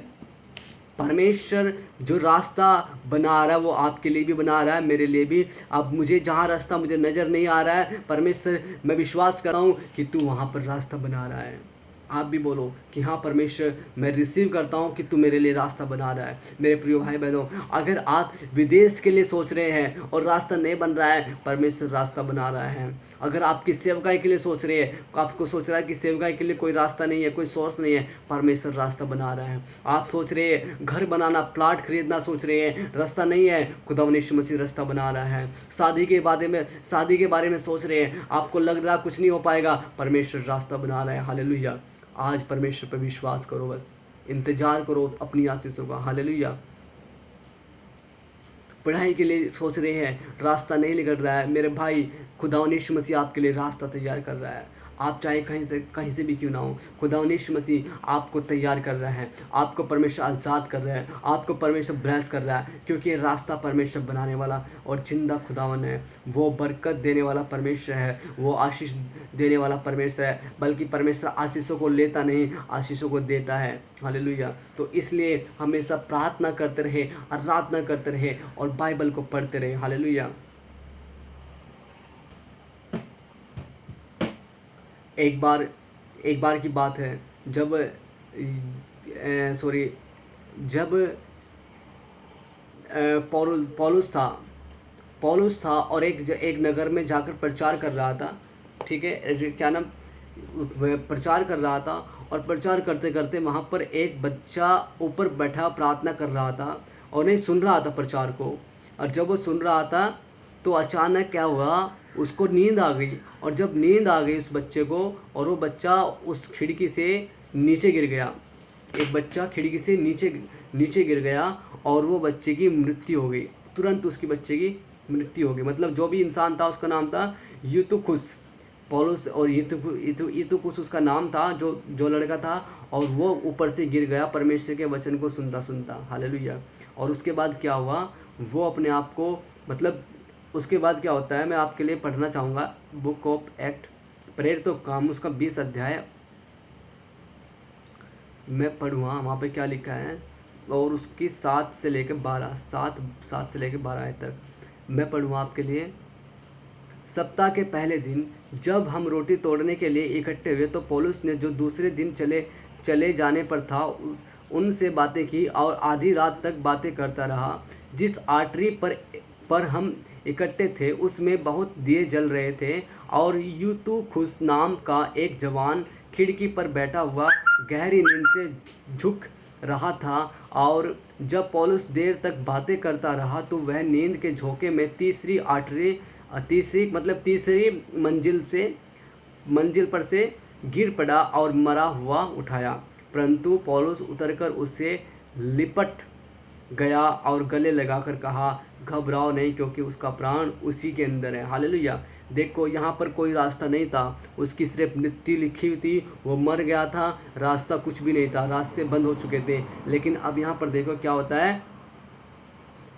परमेश्वर जो रास्ता बना रहा है वो आपके लिए भी बना रहा है, मेरे लिए भी। अब मुझे जहाँ रास्ता मुझे नज़र नहीं आ रहा है, परमेश्वर, मैं विश्वास कर रहा हूँ कि तू वहाँ पर रास्ता बना रहा है। आप भी बोलो कि हाँ परमेश्वर, मैं रिसीव करता हूँ कि तू मेरे लिए रास्ता बना रहा है। मेरे प्रिय भाई बहनों, अगर आप विदेश के लिए सोच रहे हैं और रास्ता नहीं बन रहा है, परमेश्वर रास्ता बना रहा है। अगर आपकी सेवकाई के लिए सोच रहे हैं, आपको सोच रहा है कि सेवकाई के लिए कोई रास्ता नहीं है, कोई सोर्स नहीं है, परमेश्वर रास्ता बना रहा है। आप सोच रहे हैं घर बनाना, प्लाट खरीदना सोच रहे हैं, रास्ता नहीं है, खुदा यीशु मसीह रास्ता बना रहा है। शादी के बारे में सोच रहे हैं, आपको लग रहा कुछ नहीं हो पाएगा, परमेश्वर रास्ता बना रहा है। हालेलुया। आज परमेश्वर पर विश्वास करो, बस इंतजार करो अपनी आशीषों का। हालेलुया। पढ़ाई के लिए सोच रहे हैं, रास्ता नहीं निकल रहा है, मेरे भाई, खुदा यीशु मसीह आपके लिए रास्ता तैयार कर रहा है। आप चाहे कहीं से भी क्यों ना हो, खुदा यीशु मसीह आपको तैयार कर रहा है, आपको परमेश्वर आज़ाद कर रहा है, आपको परमेश्वर ब्लेस कर रहा है, क्योंकि ये रास्ता परमेश्वर बनाने वाला और जिंदा खुदावन है। वो बरकत देने वाला परमेश्वर है, वो आशीष देने वाला परमेश्वर है। बल्कि परमेश्वर आशीषों को लेता नहीं, आशीषों को देता है। हालेलुया। तो इसलिए हमेशा प्रार्थना करते रहे, आराधना करते रहे, और बाइबल को पढ़ते रहे। हालेलुया। एक बार की बात है, जब सॉरी जब पौलुस था, पौलुस था और एक नगर में जाकर प्रचार कर रहा था, ठीक है, क्या नाम, वह प्रचार कर रहा था। और प्रचार करते करते वहाँ पर एक बच्चा ऊपर बैठा प्रार्थना कर रहा था और नहीं सुन रहा था प्रचार को। और जब वो सुन रहा था तो अचानक क्या हुआ, उसको नींद आ गई। और जब नींद आ गई उस बच्चे को, और वो बच्चा उस खिड़की से नीचे गिर गया। एक बच्चा खिड़की से नीचे गिर गया और वो बच्चे की मृत्यु हो गई। तुरंत उसकी बच्चे की मृत्यु हो गई। मतलब जो भी इंसान था उसका नाम था यूतुखुस। पौलुस और यूतुखुस उसका नाम था, जो लड़का था। और वो ऊपर से गिर गया परमेश्वर के वचन को सुनता सुनता। हालेलुया। और उसके बाद क्या हुआ, वो अपने आप को, मतलब उसके बाद क्या होता है, मैं आपके लिए पढ़ना चाहूँगा बुक ऑफ एक्ट, प्रेरितों का काम, उसका 20 अध्याय मैं पढ़ूँगा। वहाँ पे क्या लिखा है, और उसकी 7 से लेकर 12 आयत तक मैं पढ़ूँगा आपके लिए। सप्ताह के पहले दिन जब हम रोटी तोड़ने के लिए इकट्ठे हुए तो पौलुस ने, जो दूसरे दिन चले जाने पर था, उनसे बातें की और आधी रात तक बातें करता रहा। जिस आटरी पर हम इकट्ठे थे उसमें बहुत दिए जल रहे थे, और यूतुखुस नाम का एक जवान खिड़की पर बैठा हुआ गहरी नींद से झुक रहा था। और जब पौलुस देर तक बातें करता रहा तो वह नींद के झोंके में तीसरी मंजिल पर से गिर पड़ा और मरा हुआ उठाया। परंतु पौलुस उतरकर उससे लिपट गया और गले लगाकर कहा, घबराओ नहीं, क्योंकि उसका प्राण उसी के अंदर है। हालेलुया। देखो यहाँ पर कोई रास्ता नहीं था, उसकी सिर्फ मृत्यु लिखी हुई थी, वो मर गया था, रास्ता कुछ भी नहीं था, रास्ते बंद हो चुके थे। लेकिन अब यहाँ पर देखो क्या होता है,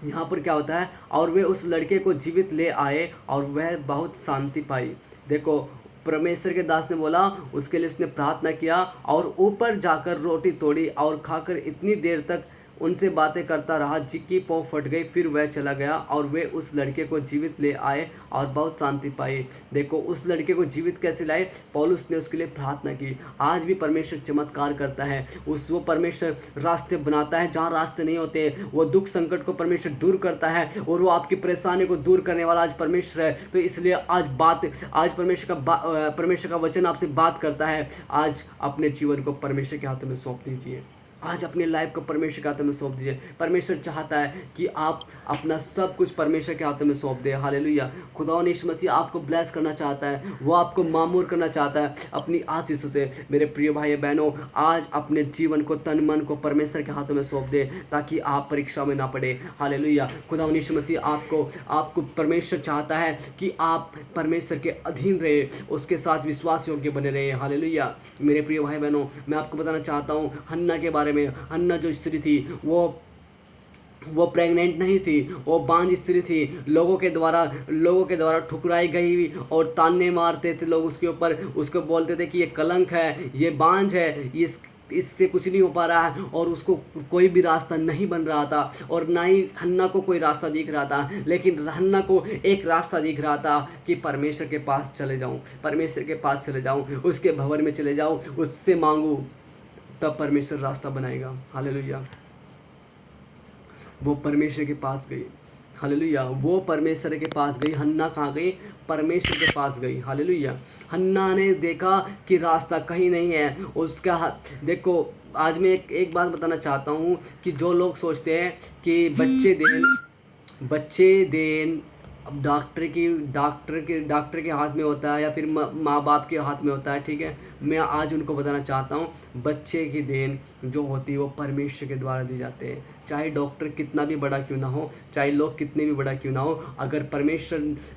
यहाँ पर क्या होता है, और वे उस लड़के को जीवित ले आए और वह बहुत शांति पाई। देखो परमेश्वर के दास ने बोला, उसके लिए उसने प्रार्थना किया और ऊपर जाकर रोटी तोड़ी और खाकर इतनी देर तक उनसे बातें करता रहा जिसकी पाँव फट गई। फिर वह चला गया और वे उस लड़के को जीवित ले आए और बहुत शांति पाई। देखो उस लड़के को जीवित कैसे लाए, पौलुस ने उसके लिए प्रार्थना की। आज भी परमेश्वर चमत्कार करता है, वो परमेश्वर रास्ते बनाता है जहाँ रास्ते नहीं होते। वो दुख संकट को परमेश्वर दूर करता है और वो आपकी परेशानी को दूर करने वाला आज परमेश्वर है। तो इसलिए आज परमेश्वर का वचन आपसे बात करता है। आज अपने जीवन को परमेश्वर के हाथों में सौंप दीजिए। आज अपने लाइफ को परमेश्वर के हाथों में सौंप दीजिए। परमेश्वर चाहता है कि आप अपना सब कुछ परमेश्वर के हाथों में सौंप दें। हालेलुया। खुदा यीशु मसीह आपको ब्लेस करना चाहता है, वो आपको मामूर करना चाहता है अपनी आशीषों से। मेरे प्रिय भाई बहनों, आज अपने जीवन को, तन मन को परमेश्वर के हाथों में सौंप दें ताकि आप परीक्षा में ना पड़े। हालेलुया। खुदा यीशु मसीह आपको परमेश्वर चाहता है कि आप परमेश्वर के अधीन रहे, उसके साथ विश्वास योग्य बने रहे। हालेलुया। मेरे प्रिय भाई बहनों, मैं आपको बताना चाहता हूँ हन्ना के बारे में। हन्ना जो स्त्री थी वो प्रेग्नेंट नहीं थी, वो बांझ स्त्री थी। लोगों के द्वारा ठुकराई गई और ताने मारते थे लोग उसके ऊपर, उसको बोलते थे कि ये कलंक है, ये बांझ है, इससे कुछ नहीं हो पा रहा है। और उसको कोई भी रास्ता नहीं बन रहा था और ना ही हन्ना को कोई रास्ता दिख रहा था। लेकिन हन्ना को एक रास्ता दिख रहा था कि परमेश्वर के पास चले जाऊं, उसके भवन में चले जाऊं, उससे मांगू, तब परमेश्वर रास्ता बनाएगा। हालेलुया। वो परमेश्वर के पास गई। हालेलुया। वो परमेश्वर के पास गई। हन्ना कहाँ गई? परमेश्वर के पास गई। हालेलुया। हन्ना ने देखा कि रास्ता कहीं नहीं है, उसका देखो आज मैं एक बात बताना चाहता हूँ कि जो लोग सोचते हैं कि बच्चे देन अब डॉक्टर के हाथ में होता है या फिर माँ बाप के हाथ में होता है, ठीक है। मैं आज उनको बताना चाहता हूँ, बच्चे की देन जो होती है वो परमेश्वर के द्वारा दी जाते हैं। चाहे डॉक्टर कितना भी बड़ा क्यों ना हो, चाहे लोग कितने भी बड़ा क्यों ना हो, अगर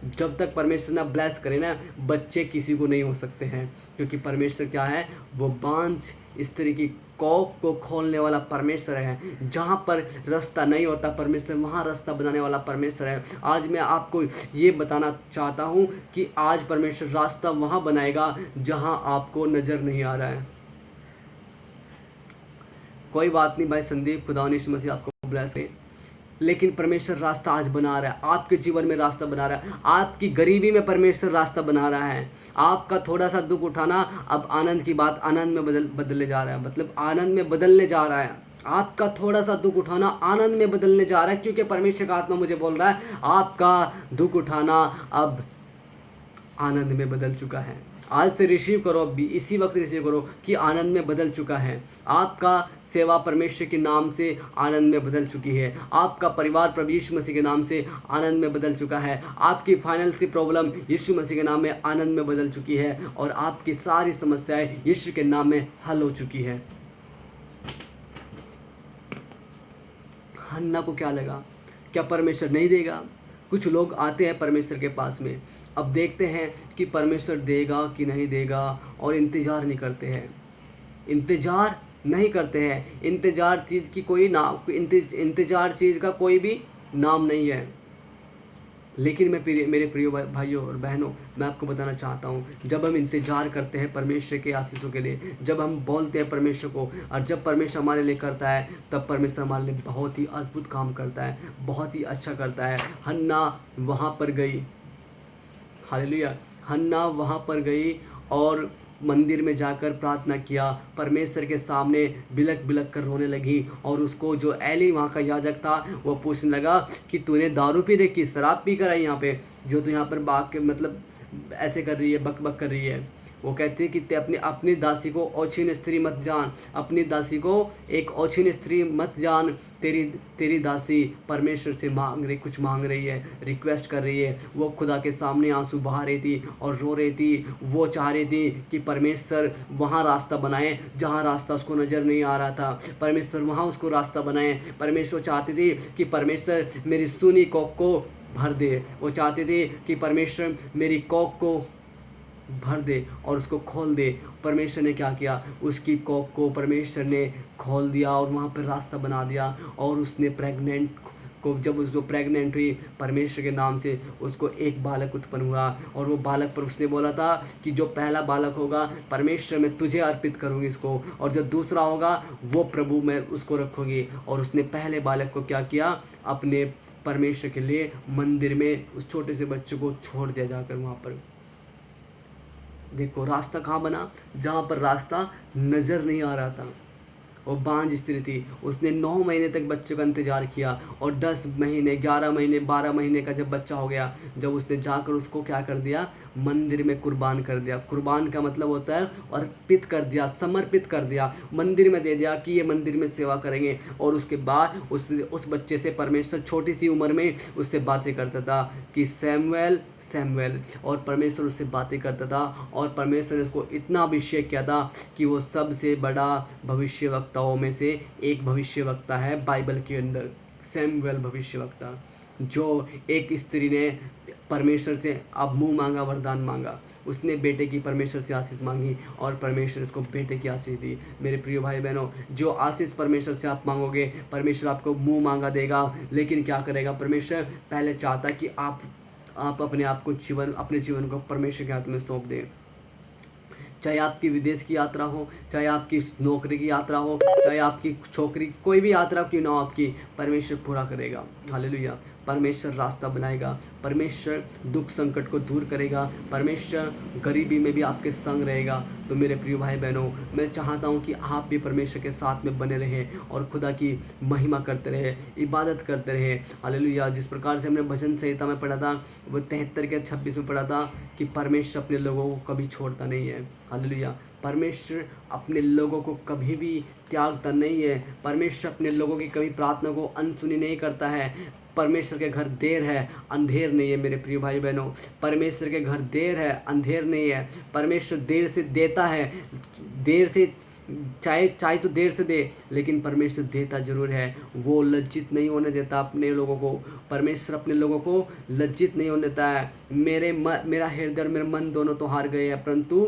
जब तक परमेश्वर ना ब्लेस करे ना, बच्चे किसी को नहीं हो सकते हैं। क्योंकि परमेश्वर क्या है, वो बांझ स्त्री की कोख को खोलने वाला परमेश्वर है। जहाँ पर रास्ता नहीं होता परमेश्वर वहाँ रास्ता बनाने वाला परमेश्वर है। आज मैं आपको ये बताना चाहता हूँ कि आज परमेश्वर रास्ता वहाँ बनाएगा जहाँ आपको नज़र नहीं आ रहा है। कोई बात नहीं भाई संदीप, खुदा यीशु मसीह आपको ब्लेस करे। लेकिन परमेश्वर रास्ता आज बना रहा है, आपके जीवन में रास्ता बना रहा है। आपकी गरीबी में परमेश्वर रास्ता बना रहा है। आपका थोड़ा सा दुख उठाना अब आनंद की बात, आनंद में बदलने जा रहा है, मतलब आनंद में बदलने जा रहा है। आपका थोड़ा सा दुख उठाना आनंद में बदलने जा रहा है, क्योंकि परमेश्वर का आत्मा मुझे बोल रहा है आपका दुख उठाना अब आनंद में बदल चुका है। आज से रिसीव करो, अभी इसी वक्त रिसीव करो कि आनंद में बदल चुका है। आपका सेवा परमेश्वर के नाम से आनंद में बदल चुकी है। आपका परिवार प्रभु यीशु मसीह के नाम से आनंद में बदल चुका है। आपकी फाइनेंशियल प्रॉब्लम यीशु मसीह के नाम में आनंद में बदल चुकी है, और आपकी सारी समस्याएं यीशु के नाम में हल हो चुकी है। हन्ना को क्या लगा, क्या परमेश्वर नहीं देगा? कुछ लोग आते हैं परमेश्वर के पास में, अब देखते हैं कि परमेश्वर देगा कि नहीं देगा, और इंतज़ार नहीं करते हैं। इंतज़ार नहीं करते हैं। इंतज़ार चीज़ की कोई नाम, इंतज़ार चीज़ का कोई भी नाम नहीं है। लेकिन मेरे प्रिय भाइयों और बहनों, मैं आपको बताना चाहता हूँ, जब हम इंतज़ार करते हैं परमेश्वर के आशीषों के लिए, जब हम बोलते हैं परमेश्वर को, और जब परमेश्वर हमारे लिए करता है, तब परमेश्वर हमारे लिए बहुत ही अद्भुत काम करता है, बहुत ही अच्छा करता है। हन्ना वहाँ पर गई, हालेलुया, हन्ना वहाँ पर गई और मंदिर में जाकर प्रार्थना किया, परमेश्वर के सामने बिलक बिलक कर रोने लगी। और उसको जो एली वहाँ का याजक था वो पूछने लगा कि तूने दारू पी रखी, शराब पी कर आई यहाँ पे, जो तू यहाँ पर बाग के मतलब ऐसे कर रही है, बक बक कर रही है। वो कहती है कि ते अपनी दासी को ओछीन स्त्री मत जान, अपनी दासी को एक ओछीन स्त्री मत जान। तेरी दासी परमेश्वर से कुछ मांग रही है, रिक्वेस्ट कर रही है। वो खुदा के सामने आंसू बहा रही थी और रो रही थी। वो चाह रही थी कि परमेश्वर वहाँ रास्ता बनाए जहाँ रास्ता उसको नज़र नहीं आ रहा था, परमेश्वर वहाँ उसको रास्ता बनाए। परमेश्वर चाहती थी कि परमेश्वर मेरी सूनी कोख को भर दे। वो चाहते थे कि परमेश्वर मेरी कोख को भर दे और उसको खोल दे। परमेश्वर ने क्या किया, उसकी कोख को परमेश्वर ने खोल दिया और वहाँ पर रास्ता बना दिया। और उसने प्रेग्नेंट को, जब उसको प्रेग्नेंट हुई, परमेश्वर के नाम से उसको एक बालक उत्पन्न हुआ। और वो बालक पर उसने बोला था कि जो पहला बालक होगा परमेश्वर मैं तुझे अर्पित करूँगी इसको, और जो दूसरा होगा वो प्रभु मैं उसको रखूँगी। और उसने पहले बालक को क्या किया, अपने परमेश्वर के लिए मंदिर में उस छोटे से बच्चे को छोड़ दिया जाकर वहाँ पर। देखो रास्ता कहाँ बना, जहाँ पर रास्ता नज़र नहीं आ रहा था। वो बांझ स्त्री थी, उसने 9 महीने तक बच्चे का इंतज़ार किया, और 10 महीने 11 महीने 12 महीने का जब बच्चा हो गया, जब उसने जाकर उसको क्या कर दिया, मंदिर में कुर्बान कर दिया। कुर्बान का मतलब होता है अर्पित कर दिया, समर्पित कर दिया, मंदिर में दे दिया कि ये मंदिर में सेवा करेंगे। और उसके बाद उस बच्चे से परमेश्वर छोटी सी उम्र में उससे बातें करता था कि सैमुएल सैमुएल, और परमेश्वर उससे बातें करता था। और परमेश्वर ने उसको इतना अभिषेक किया था कि वो सबसे बड़ा भविष्यवक्ताओं में से एक भविष्यवक्ता है बाइबल के अंदर, सैमुएल भविष्यवक्ता। जो एक स्त्री ने परमेश्वर से अब मुंह मांगा, वरदान मांगा, उसने बेटे की परमेश्वर से आशीष मांगी और परमेश्वर उसको बेटे की आशीष दी। मेरे प्रिय भाई बहनों, जो आशीष परमेश्वर से आप मांगोगे, परमेश्वर आपको मुंह मांगा देगा। लेकिन क्या करेगा परमेश्वर, पहले चाहता कि आप अपने आप को अपने जीवन को परमेश्वर के हाथ में सौंप दें। चाहे आपकी विदेश की यात्रा हो, चाहे आपकी नौकरी की यात्रा हो, चाहे आपकी छोकरी, कोई भी यात्रा क्यों ना हो आपकी, परमेश्वर पूरा करेगा। हालेलुया। परमेश्वर रास्ता बनाएगा, परमेश्वर दुख संकट को दूर करेगा, परमेश्वर गरीबी में भी आपके संग रहेगा। तो मेरे प्रिय भाई बहनों, मैं चाहता हूँ कि आप भी परमेश्वर के साथ में बने रहें और खुदा की महिमा करते रहें, इबादत करते रहें। हालेलुया। जिस प्रकार से हमने भजन संहिता में पढ़ा था, वो 73 के 26 में पढ़ा था कि परमेश्वर अपने लोगों को कभी छोड़ता नहीं है। हालेलुया। परमेश्वर अपने लोगों को कभी भी त्यागता नहीं है। परमेश्वर अपने लोगों की कभी प्रार्थना को अनसुनी नहीं करता है। परमेश्वर के घर देर है, अंधेर नहीं है। मेरे प्रिय भाई बहनों, परमेश्वर के घर देर है, अंधेर नहीं है। परमेश्वर देर से देता है, देर से चाहे तो देर से दे, लेकिन परमेश्वर देता जरूर है। वो लज्जित नहीं होने देता अपने लोगों को। परमेश्वर अपने लोगों को लज्जित नहीं होने देता है। मेरा हृदय और मेरा मन दोनों तो हार गए हैं, परंतु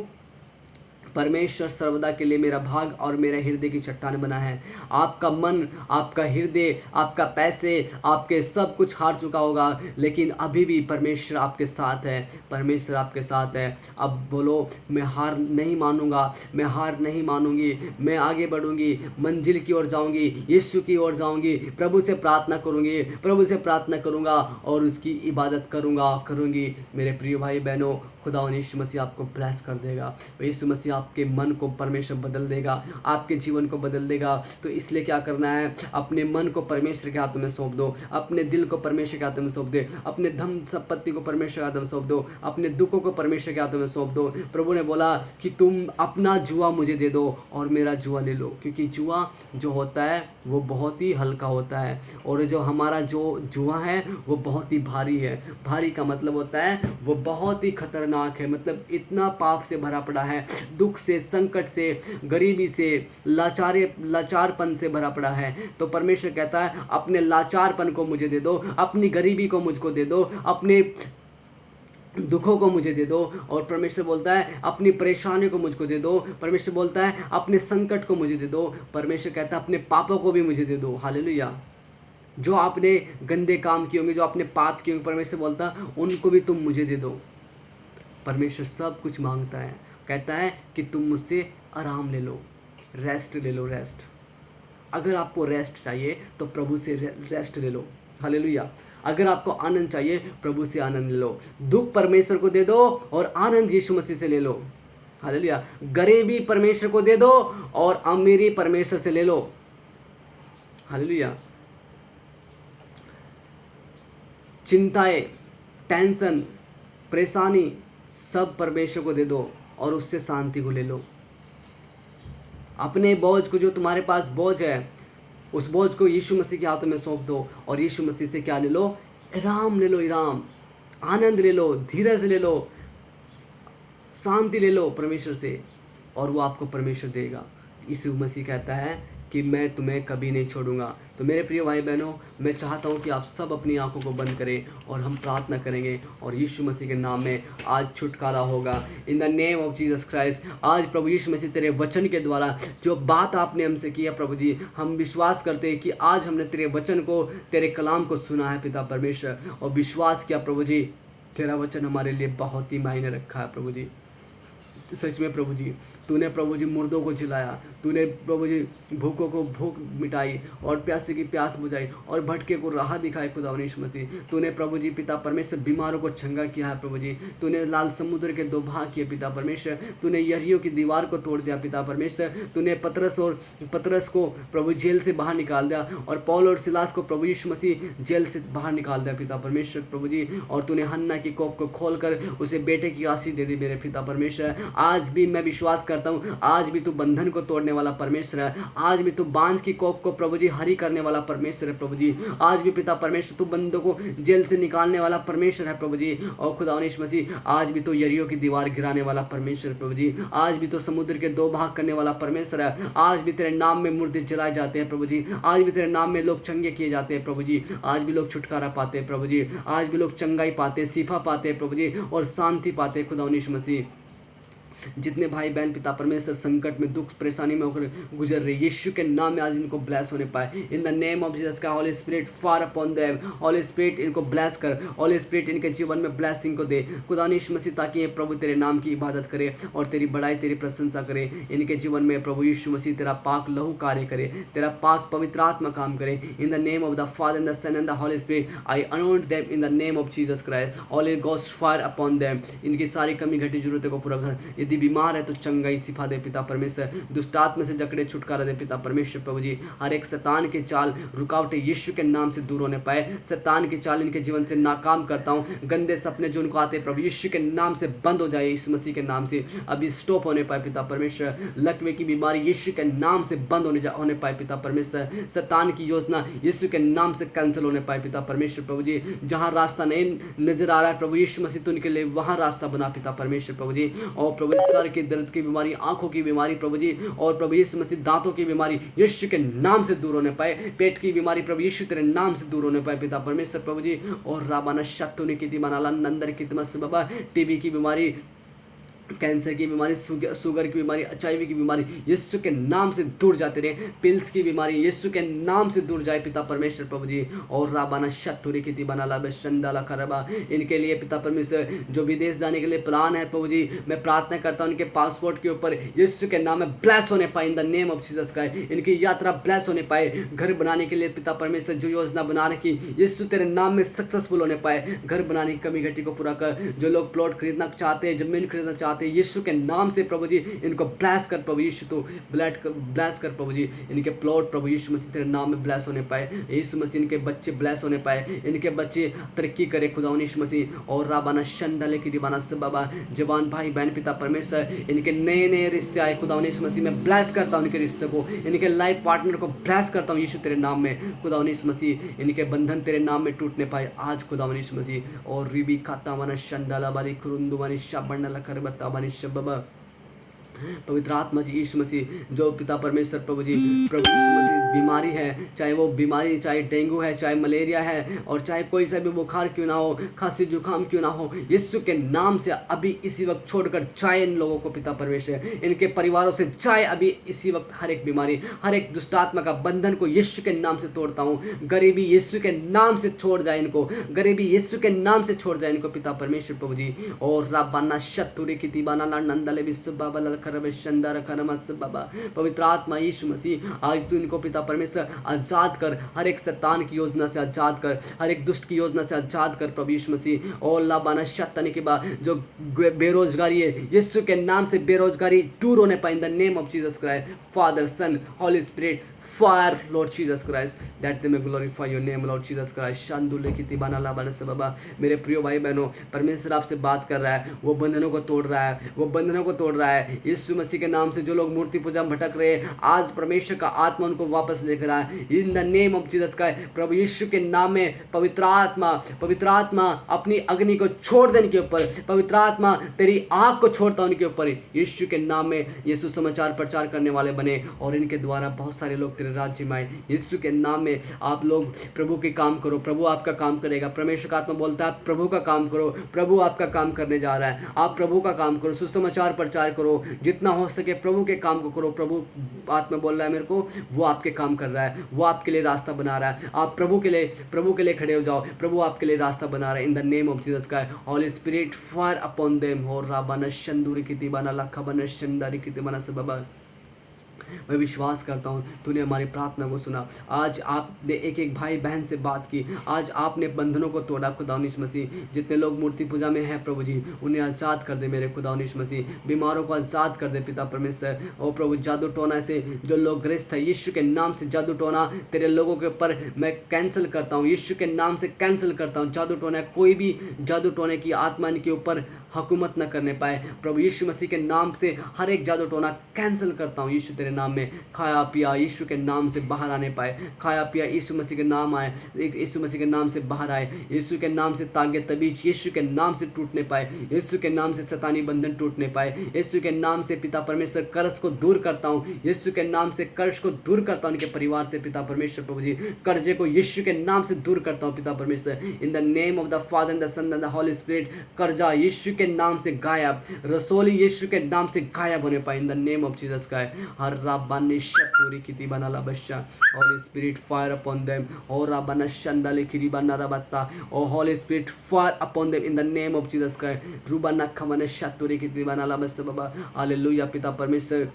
परमेश्वर सर्वदा के लिए मेरा भाग और मेरा हृदय की चट्टान बना है। आपका मन, आपका हृदय, आपका पैसे, आपके सब कुछ हार चुका होगा, लेकिन अभी भी परमेश्वर आपके साथ है। परमेश्वर आपके साथ है। अब बोलो, मैं हार नहीं मानूंगा, मैं हार नहीं मानूंगी, मैं आगे बढ़ूंगी, मंजिल की ओर जाऊंगी, यीशु की ओर जाऊंगी, प्रभु से प्रार्थना करूंगी, प्रभु से प्रार्थना करूंगा और उसकी इबादत करूंगी। मेरे प्रिय भाई बहनों, खुदा यीशु मसीह आपको ब्लेस कर देगा। यीशु मसीह आपके मन को परमेश्वर बदल देगा, आपके जीवन को बदल देगा। तो इसलिए क्या करना है, अपने मन को परमेश्वर के हाथों में सौंप दो, अपने दिल को परमेश्वर के हाथों में सौंप दे, अपने धन संपत्ति को परमेश्वर के हाथों में सौंप दो, अपने दुखों को परमेश्वर के हाथों में सौंप दो। प्रभु ने बोला कि तुम अपना जुआ मुझे दे दो और मेरा जुआ ले लो, क्योंकि जुआ जो होता है वो बहुत ही हल्का होता है और जो हमारा जो जुआ है वो बहुत ही भारी है। भारी का मतलब होता है वो बहुत ही खतरनाक है, मतलब इतना पाप से भरा पड़ा है, दुख से, संकट से, गरीबी से, लाचारपन से भरा पड़ा है। तो परमेश्वर कहता है अपने लाचारपन को मुझे दे दो, अपनी गरीबी को मुझको दे दो, अपने दुखों को मुझे दे दो। और परमेश्वर बोलता है अपनी परेशानियों को मुझको दे दो। परमेश्वर बोलता है अपने संकट को मुझे दे दो। परमेश्वर कहता है अपने पापों को भी मुझे दे दो। हालेलुया। जो आपने गंदे काम किए होंगे, जो आपने पाप किए होंगे, परमेश्वर बोलता है उनको भी तुम मुझे दे दो। परमेश्वर सब कुछ मांगता है, कहता है कि तुम मुझसे आराम ले लो, रेस्ट ले लो, रेस्ट। अगर आपको रेस्ट चाहिए तो प्रभु से रेस्ट ले लो। हालेलुया। अगर आपको आनंद चाहिए प्रभु से आनंद ले लो। दुख परमेश्वर को दे दो और आनंद यीशु मसीह से ले लो। हालेलुया। गरीबी परमेश्वर को दे दो और अमीरी परमेश्वर से ले लो। हालेलुया। चिंताएं, टेंशन, परेशानी सब परमेश्वर को दे दो और उससे शांति को ले लो। अपने बोझ को, जो तुम्हारे पास बोझ है, उस बोझ को यीशु मसीह के हाथों में सौंप दो और यीशु मसीह से क्या ले लो, आराम ले लो, आराम, आनंद ले लो, धीरज ले लो, शांति ले लो परमेश्वर से, और वो आपको परमेश्वर देगा। यीशु मसीह कहता है कि मैं तुम्हें कभी नहीं छोड़ूंगा। तो मेरे प्रिय भाई बहनों, मैं चाहता हूँ कि आप सब अपनी आंखों को बंद करें और हम प्रार्थना करेंगे और यीशु मसीह के नाम में आज छुटकारा होगा। इन the name of Jesus Christ. आज प्रभु यीशु मसीह तेरे वचन के द्वारा जो बात आपने हमसे की है प्रभु जी, हम विश्वास करते हैं कि आज हमने तेरे वचन को, तेरे कलाम को सुना है पिता परमेश्वर, और विश्वास किया प्रभु जी तेरा वचन हमारे लिए बहुत ही मायने रखा है प्रभु जी। सच में प्रभु जी, तूने प्रभु जी मुर्दों को जिलाया, तूने प्रभु जी भूखों को भूख मिटाई और प्यासे की प्यास बुझाई और भटके को राह दिखाई खुदा यीशु मसीह। तूने प्रभु जी पिता परमेश्वर बीमारों को चंगा किया है प्रभु जी। तूने लाल समुद्र के दो भाग किए पिता परमेश्वर। तूने यरीहो की दीवार को तोड़ दिया पिता परमेश्वर। तूने पतरस को प्रभु जेल से बाहर निकाल दिया और पौल और सिलास को प्रभु यीशु मसीह जेल से बाहर निकाल दिया पिता परमेश्वर प्रभु जी। और तूने हन्ना की कोख को खोलकर उसे बेटे की आशीष दे दी मेरे पिता परमेश्वर। आज भी मैं विश्वास करता हूँ, आज भी तू बंधन को तोड़ने वाला परमेश्वर है। आज भी तू बांझ की कोख को प्रभु जी हरी करने वाला परमेश्वर है प्रभु जी। आज भी पिता परमेश्वर तू बंदों को जेल से निकालने वाला परमेश्वर है प्रभु जी। और खुदा यीशु मसीह आज भी तो यरीहो की दीवार गिराने वाला परमेश्वर है प्रभु जी। आज भी तो समुद्र के दो भाग करने वाला परमेश्वर है। आज भी तेरे नाम में मुर्दे जलाए जाते हैं प्रभु जी। आज भी तेरे नाम में लोग चंगे किए जाते हैं प्रभु जी। आज भी लोग छुटकारा पाते हैं प्रभु जी। आज भी लोग चंगाई पाते हैं, शिफा पाते हैं प्रभु जी, और शांति पाते हैं खुदा यीशु मसीह। जितने भाई बहन पिता परमेश्वर संकट में, दुख परेशानी में होकर गुजर रहे, यीशु के नाम में आज इनको ब्लेस होने पाए। In the name of Jesus का होली स्पिरिट फार अपॉन देम। होली स्पिरिट इनको ब्लेस कर, होली स्पिरिट इनके जीवन में ब्लेसिंग को दे खुदा यीशु मसीह, ताकि ये प्रभु तेरे नाम की इबादत करे और तेरी बड़ाई, तेरी प्रशंसा करे। इनके जीवन में प्रभु यीशु मसीह तेरा पाक लहू कार्य करे, तेरा पाक पवित्र आत्मा काम करे। In the name of the Father and the Son and the Holy Spirit I anoint them in the name of Jesus Christ. Holy Ghost fire upon them. इनकी सारी कमी घटी जरूरतों को पूरा कर। यदि बीमार है तो चंगाई सिफा दे पिता परमेश्वर। दुष्ट आत्मा से जकड़े छुटकारा दे पिता परमेश्वर प्रभु जी। हर एक शैतान के चाल, रुकावटें यीशु के नाम से दूर होने पाए। शैतान की चाल इनके जीवन से नाकाम करता हूँ। गंदे सपने जो उनको आते प्रभु यीशु के नाम से बंद हो जाए, यीशु मसीह के नाम से अभी स्टॉप होने पाए पिता परमेश्वर। लकवे की बीमारी यीशु के नाम से बंद होने पाए पिता परमेश्वर। शैतान की योजना यीशु के नाम से कैंसिल होने पाए पिता परमेश्वर प्रभु जी। जहाँ रास्ता नहीं नजर आ रहा है प्रभु यीशु मसीह, तो उनके लिए वहाँ रास्ता बना पिता परमेश्वर प्रभु जी। और प्रभु सर के दर्द की बीमारी, आंखों की बीमारी प्रभु जी, और प्रभु यीशु मसीह दांतों की बीमारी यीशु के नाम से दूर होने पाए। पेट की बीमारी प्रभु यीशु तेरे नाम से दूर होने पाए पिता परमेश्वर प्रभु जी। और राबाना शत्रुनि की दिमानाला नंदर की तमस बाबा, टीबी की बीमारी कैंसर की बीमारी, शुगर की बीमारी, HIV की बीमारी यीशु के नाम से दूर जाते रहे। पिल्स की बीमारी यीशु के नाम से दूर जाए पिता परमेश्वर प्रभु जी। और राबाना शतुरी की बना ला बंदाला खरबा, इनके लिए पिता परमेश्वर जो विदेश जाने के लिए प्लान है प्रभु जी, मैं प्रार्थना करता हूँ इनके पासपोर्ट के ऊपर यीशु के नाम में ब्लेस होने पाए in the name of Jesus का। इनकी यात्रा ब्लेस होने पाए। घर बनाने के लिए पिता परमेश्वर जो योजना बना रखी यीशु तेरे नाम में सक्सेसफुल होने पाए। घर बनाने की कमी घटी को पूरा कर। जो लोग प्लॉट खरीदना चाहते हैं, जमीन खरीदना चाहते हैं, यीशु के नाम से प्रभु जी इनको ब्लेस कर प्रभु यीशु, तो ब्लेस कर प्रभु जी इनके प्लॉट प्रभु यीशु मसीह तेरे नाम में ब्लेस होने पाए। यीशु मसीह इनके बच्चे ब्लेस होने पाए, इनके बच्चे तरक्की करे खुदा यीशु मसीह। और राबाना शंदले की रिबाना से बाबा जवान भाई बहन पिता परमेश्वर इनके नए नए रिश्ते आए खुदा यीशु मसीह। मैं ब्लेस करता हूँ इनके रिश्ते को, इनके लाइफ पार्टनर को ब्लेस करता हूँ यीशु तेरे नाम में खुदा यीशु मसीह। इनके बंधन तेरे नाम में टूटने पाए आज खुदा यीशु मसीह। और रिबी खाता मन शंदला बाली खुरुंदु मनी शबंडला कर बता बनी शबा पवित्र आत्मा जी यीशु मसीह जो पिता परमेश्वर प्रभु जी प्रभु यीशु मसीह बीमारी है, चाहे वो बीमारी चाहे डेंगू है, चाहे मलेरिया है, और चाहे कोई सा भी बुखार क्यों ना हो, खांसी जुकाम क्यों ना हो, यीशु के नाम से अभी इसी वक्त छोड़कर चाहे इन लोगों को पिता परमेश्वर इनके परिवारों से चाहे अभी इसी वक्त हर एक बीमारी, हर एक दुष्टात्मा का बंधन को यीशु के नाम से तोड़ता हूँ। गरीबी यीशु के नाम से छोड़ जाए इनको, गरीबी यीशु के नाम से छोड़ जाए इनको पिता परमेश्वर प्रभु जी। और राबाना शतुरी की तिबाना नंदले विश्व बाबा बाबा पवित्र आत्मा यीशु मसीह आज तू इनको पिता परमेश्वर आजाद कर, हर एक शैतान की योजना से आजाद कर, हर एक दुष्ट की योजना से आजाद कर प्रभु यीशु मसीह। और लाबाना शतने के बाद जो बेरोजगारी है यीशु के नाम से बेरोजगारी दूर होने पाए in the name of Jesus Christ, Father Son Holy Spirit fire Lord Jesus Christ that they may glorify your name Lord Jesus Christ। शांदुले की तिबाना लाबाना से बाबा मेरे प्रिय भाई बहनों परमेश्वर आपसे बात कर रहा है, वो बंधनों को तोड़ रहा है, वो बंधनों को तोड़ रहा है यीशु मसीह के नाम से। जो लोग मूर्ति पूजा में भटक रहे हैं आज परमेश्वर का आत्मा उनको वापस लेकर आया in the name of Jesus Christ. प्रभु यीशु के नाम में पवित्र आत्मा अपनी अग्नि को छोड़ दे इनके ऊपर, पवित्र आत्मा तेरी आग को छोड़ता उनके ऊपर यीशु के नाम में। यीशु समाचार प्रचार करने वाले बने और इनके द्वारा बहुत सारे लोग तेरे राज्य में आए यीशु के नाम में। आप लोग प्रभु के काम करो, प्रभु आपका काम करेगा। परमेश्वर का आत्मा बोलता है प्रभु का काम करो, प्रभु आपका काम करने जा रहा है। आप प्रभु का काम करो, सुसमाचार प्रचार करो, जितना हो सके प्रभु के काम को करो। प्रभु आत्मा बोल रहा है मेरे को, वो आपके काम कर रहा है, वो आपके लिए रास्ता बना रहा है। आप प्रभु के लिए खड़े हो जाओ, प्रभु आपके लिए रास्ता बना रहा है in the name of Jesus का। Holy spirit fire upon them और राबाना शंदूरी की तिबाना लखबना शंदारी की तिबाना से बाबा मैं विश्वास करता हूँ तूने हमारी प्रार्थना को सुना। आज आपने एक एक भाई बहन से बात की, आज आपने बंधनों को तोड़ा खुदा यीशु मसीह। जितने लोग मूर्ति पूजा में हैं प्रभु जी उन्हें आज़ाद कर दे मेरे खुदा यीशु मसीह। बीमारों को आज़ाद कर दे पिता परमेश्वर। और प्रभु जादू टोना से जो लोग ग्रस्त है यीशु के नाम से जादू टोना तेरे लोगों के ऊपर मैं कैंसिल करता हूँ, यीशु के नाम से कैंसिल करता हूँ। जादू टोना कोई भी जादू टोने की आत्मा इनके ऊपर हुकूमत न करने पाए प्रभु यीशु मसीह के नाम से। हर एक जादू टोना कैंसिल करता हूँ यीशु तेरे नाम में। खाया पिया यीशु के नाम से बाहर आने पाए, खाया पिया यीशु मसीह के नाम आए, यीशु मसीह के नाम से बाहर आए, यीशु के नाम से तागे तबीज यीशु के नाम से टूटने पाए, यीशु के नाम से शैतानी बंधन टूटने पाए, यीशु के नाम से पिता परमेश्वर कर्ज को दूर करता हूँ, यीशु के नाम से कर्ज को दूर करता हूँ उनके परिवार से पिता परमेश्वर प्रभु जी। कर्जे को यीशु के नाम से दूर करता हूँ पिता परमेश्वर in the name of the Father and the Son and the Holy Spirit. कर्जा यीशु के नाम से गायब, रसोली यीशु के नाम से गायब होने पाए in the name of Jesus का। हर राबानी शतुरी की तिबाना लाबशा holy spirit fire upon them और राबाना शंदाले की रिबाना रबत्ता और holy spirit fire upon them in the name of Jesus का। रूबाना खमना शतुरी की तिबाना लाबस बाबा हालेलुया पिता परमेश्वर।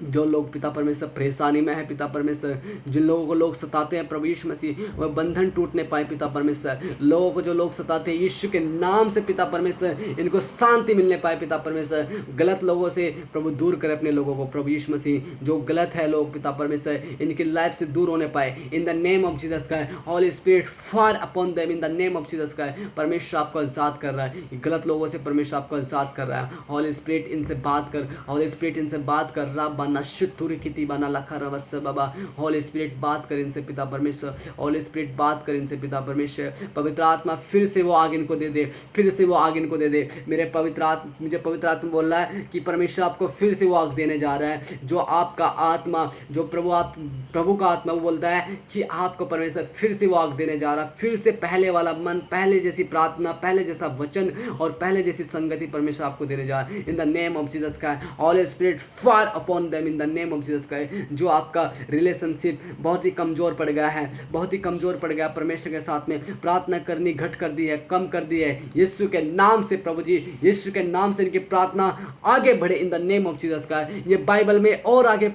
जो लोग पिता परमेश्वर परेशानी में है पिता परमेश्वर, जिन लोगों को लोग सताते हैं प्रभु यीशु मसीह वह बंधन टूटने पाए पिता परमेश्वर। लोगों को जो लोग सताते हैं यीशु के नाम से पिता परमेश्वर इनको शांति मिलने पाए पिता परमेश्वर। गलत लोगों से प्रभु दूर करे अपने लोगों को प्रभु यीशु मसीह। जो गलत है लोग पिता परमेश्वर इनकी लाइफ से दूर होने पाए in the name of Jesus का। Holy spirit fire upon them in the name of Jesus का। परमेश्वर आपको आजाद कर रहा है, गलत लोगों से परमेश्वर आपको आजाद कर रहा है। होली स्पिरिट इनसे बात कर, होली स्पिरिट इनसे बात कर। रब बाना शुतुर किति बाना लखरवस बाबा। होली स्पिरिट बात कर इनसे पिता परमेश्वर, होली स्पिरिट बात कर इनसे पिता परमेश्वर। पवित्र आत्मा फिर से वो आग इनको दे दे, फिर से वो आग इनको दे दे। मेरे पवित्र आत्मा, मुझे पवित्र आत्मा बोल रहा है कि परमेश्वर आपको फिर से वो आग देने जा रहा है। जो आपका आत्मा, जो प्रभु का आत्मा, वो बोलता है कि आपको परमेश्वर फिर से वो आग देने जा रहा है। फिर से पहले वाला मन, पहले जैसी प्रार्थना, पहले जैसा वचन और पहले जैसी संगति परमेश्वर आपको देने जा रहा है in the name of Jesus का। Holy spirit fire upon them in the name of Jesus का। जो आपका रिलेशनशिप बहुत ही कमजोर पड़ गया है, बहुत ही कमजोर पड़ गया परमेश्वर के साथ में, प्रार्थना करनी घट कर दी है, कम कर दी है, यीशु के नाम से प्रभु जी, यीशु के नाम से इनकी प्रार्थना आगे बढ़े इन द नेम ऑफ जीसस का। ये बाइबल में और आगे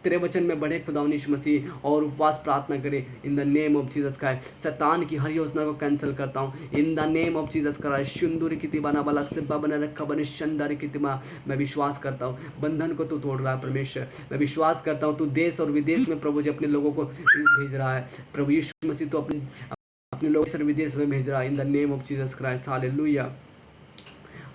तेरे वचन में बढ़े खुदा यीशु मसीह, और उपवास प्रार्थना करे in the name of Jesus का। शैतान की हर योजना को कैंसिल करता हूँ इन द नेम ऑफ जीसस का। शुंदुर की बना वाला सिब्बा बना रखा बने शंदर की तिमा। मैं विश्वास करता हूँ बंधन को तू तोड़ रहा है परमेश्वर। मैं विश्वास करता हूँ तू देश और विदेश में प्रभु जी अपने लोगों को भेज रहा है। प्रभु यीशु मसीह तो अपने लोग सर विदेश में भेज रहा है in the name of Jesus Christ. Hallelujah.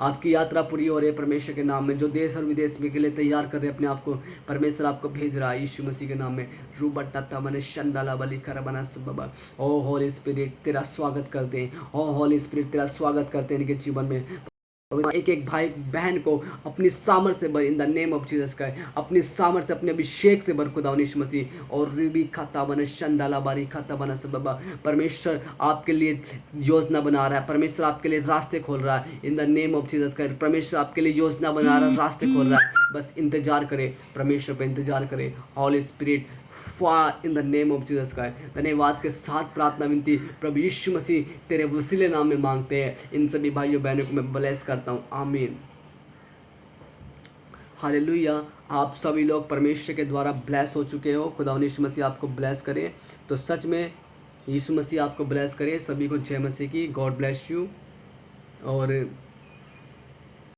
आपकी यात्रा पूरी हो रही है परमेश्वर के नाम में। जो देश और विदेश में के लिए तैयार कर रहे हैं अपने आप को, परमेश्वर आपको भेज रहा है यीशु मसीह के नाम में। रूबट्टा मन शंदाला बलि कर बना सब। ओ होली स्पिरिट तेरा स्वागत करते हैं, ओ होली स्पिरिट तेरा स्वागत करते हैं इनके जीवन में। एक एक भाई बहन को अपनी सामर्थ से भर इन द नेम ऑफ जीसस का। अपनी सामर्थ से, अपने अभिषेक से भर खुदा यीशु मसीह। और रिबी खाता बना शंदाला बारी खाता बना सब बाबा। परमेश्वर आपके लिए योजना बना रहा है, परमेश्वर आपके लिए रास्ते खोल रहा है in the name of Jesus का। परमेश्वर आपके लिए योजना बना रहा है, रास्ते खोल रहा है। बस इंतजार करें, परमेश्वर पर इंतजार करें। Holi spirit fire in the name of Jesus का। धन्यवाद के साथ प्रार्थना विनती प्रभु यीशु मसीह तेरे वसीले नाम में मांगते हैं। इन सभी भाइयों बहनों को मैं ब्लेस करता हूँ, आमीन। हालेलुया। आप सभी लोग परमेश्वर के द्वारा ब्लेस हो चुके हो। खुदा यीशु मसीह आपको ब्लेस करे। तो सच में यीशु मसीह आपको ब्लेस करे। सभी को जय मसीह की। God bless you. और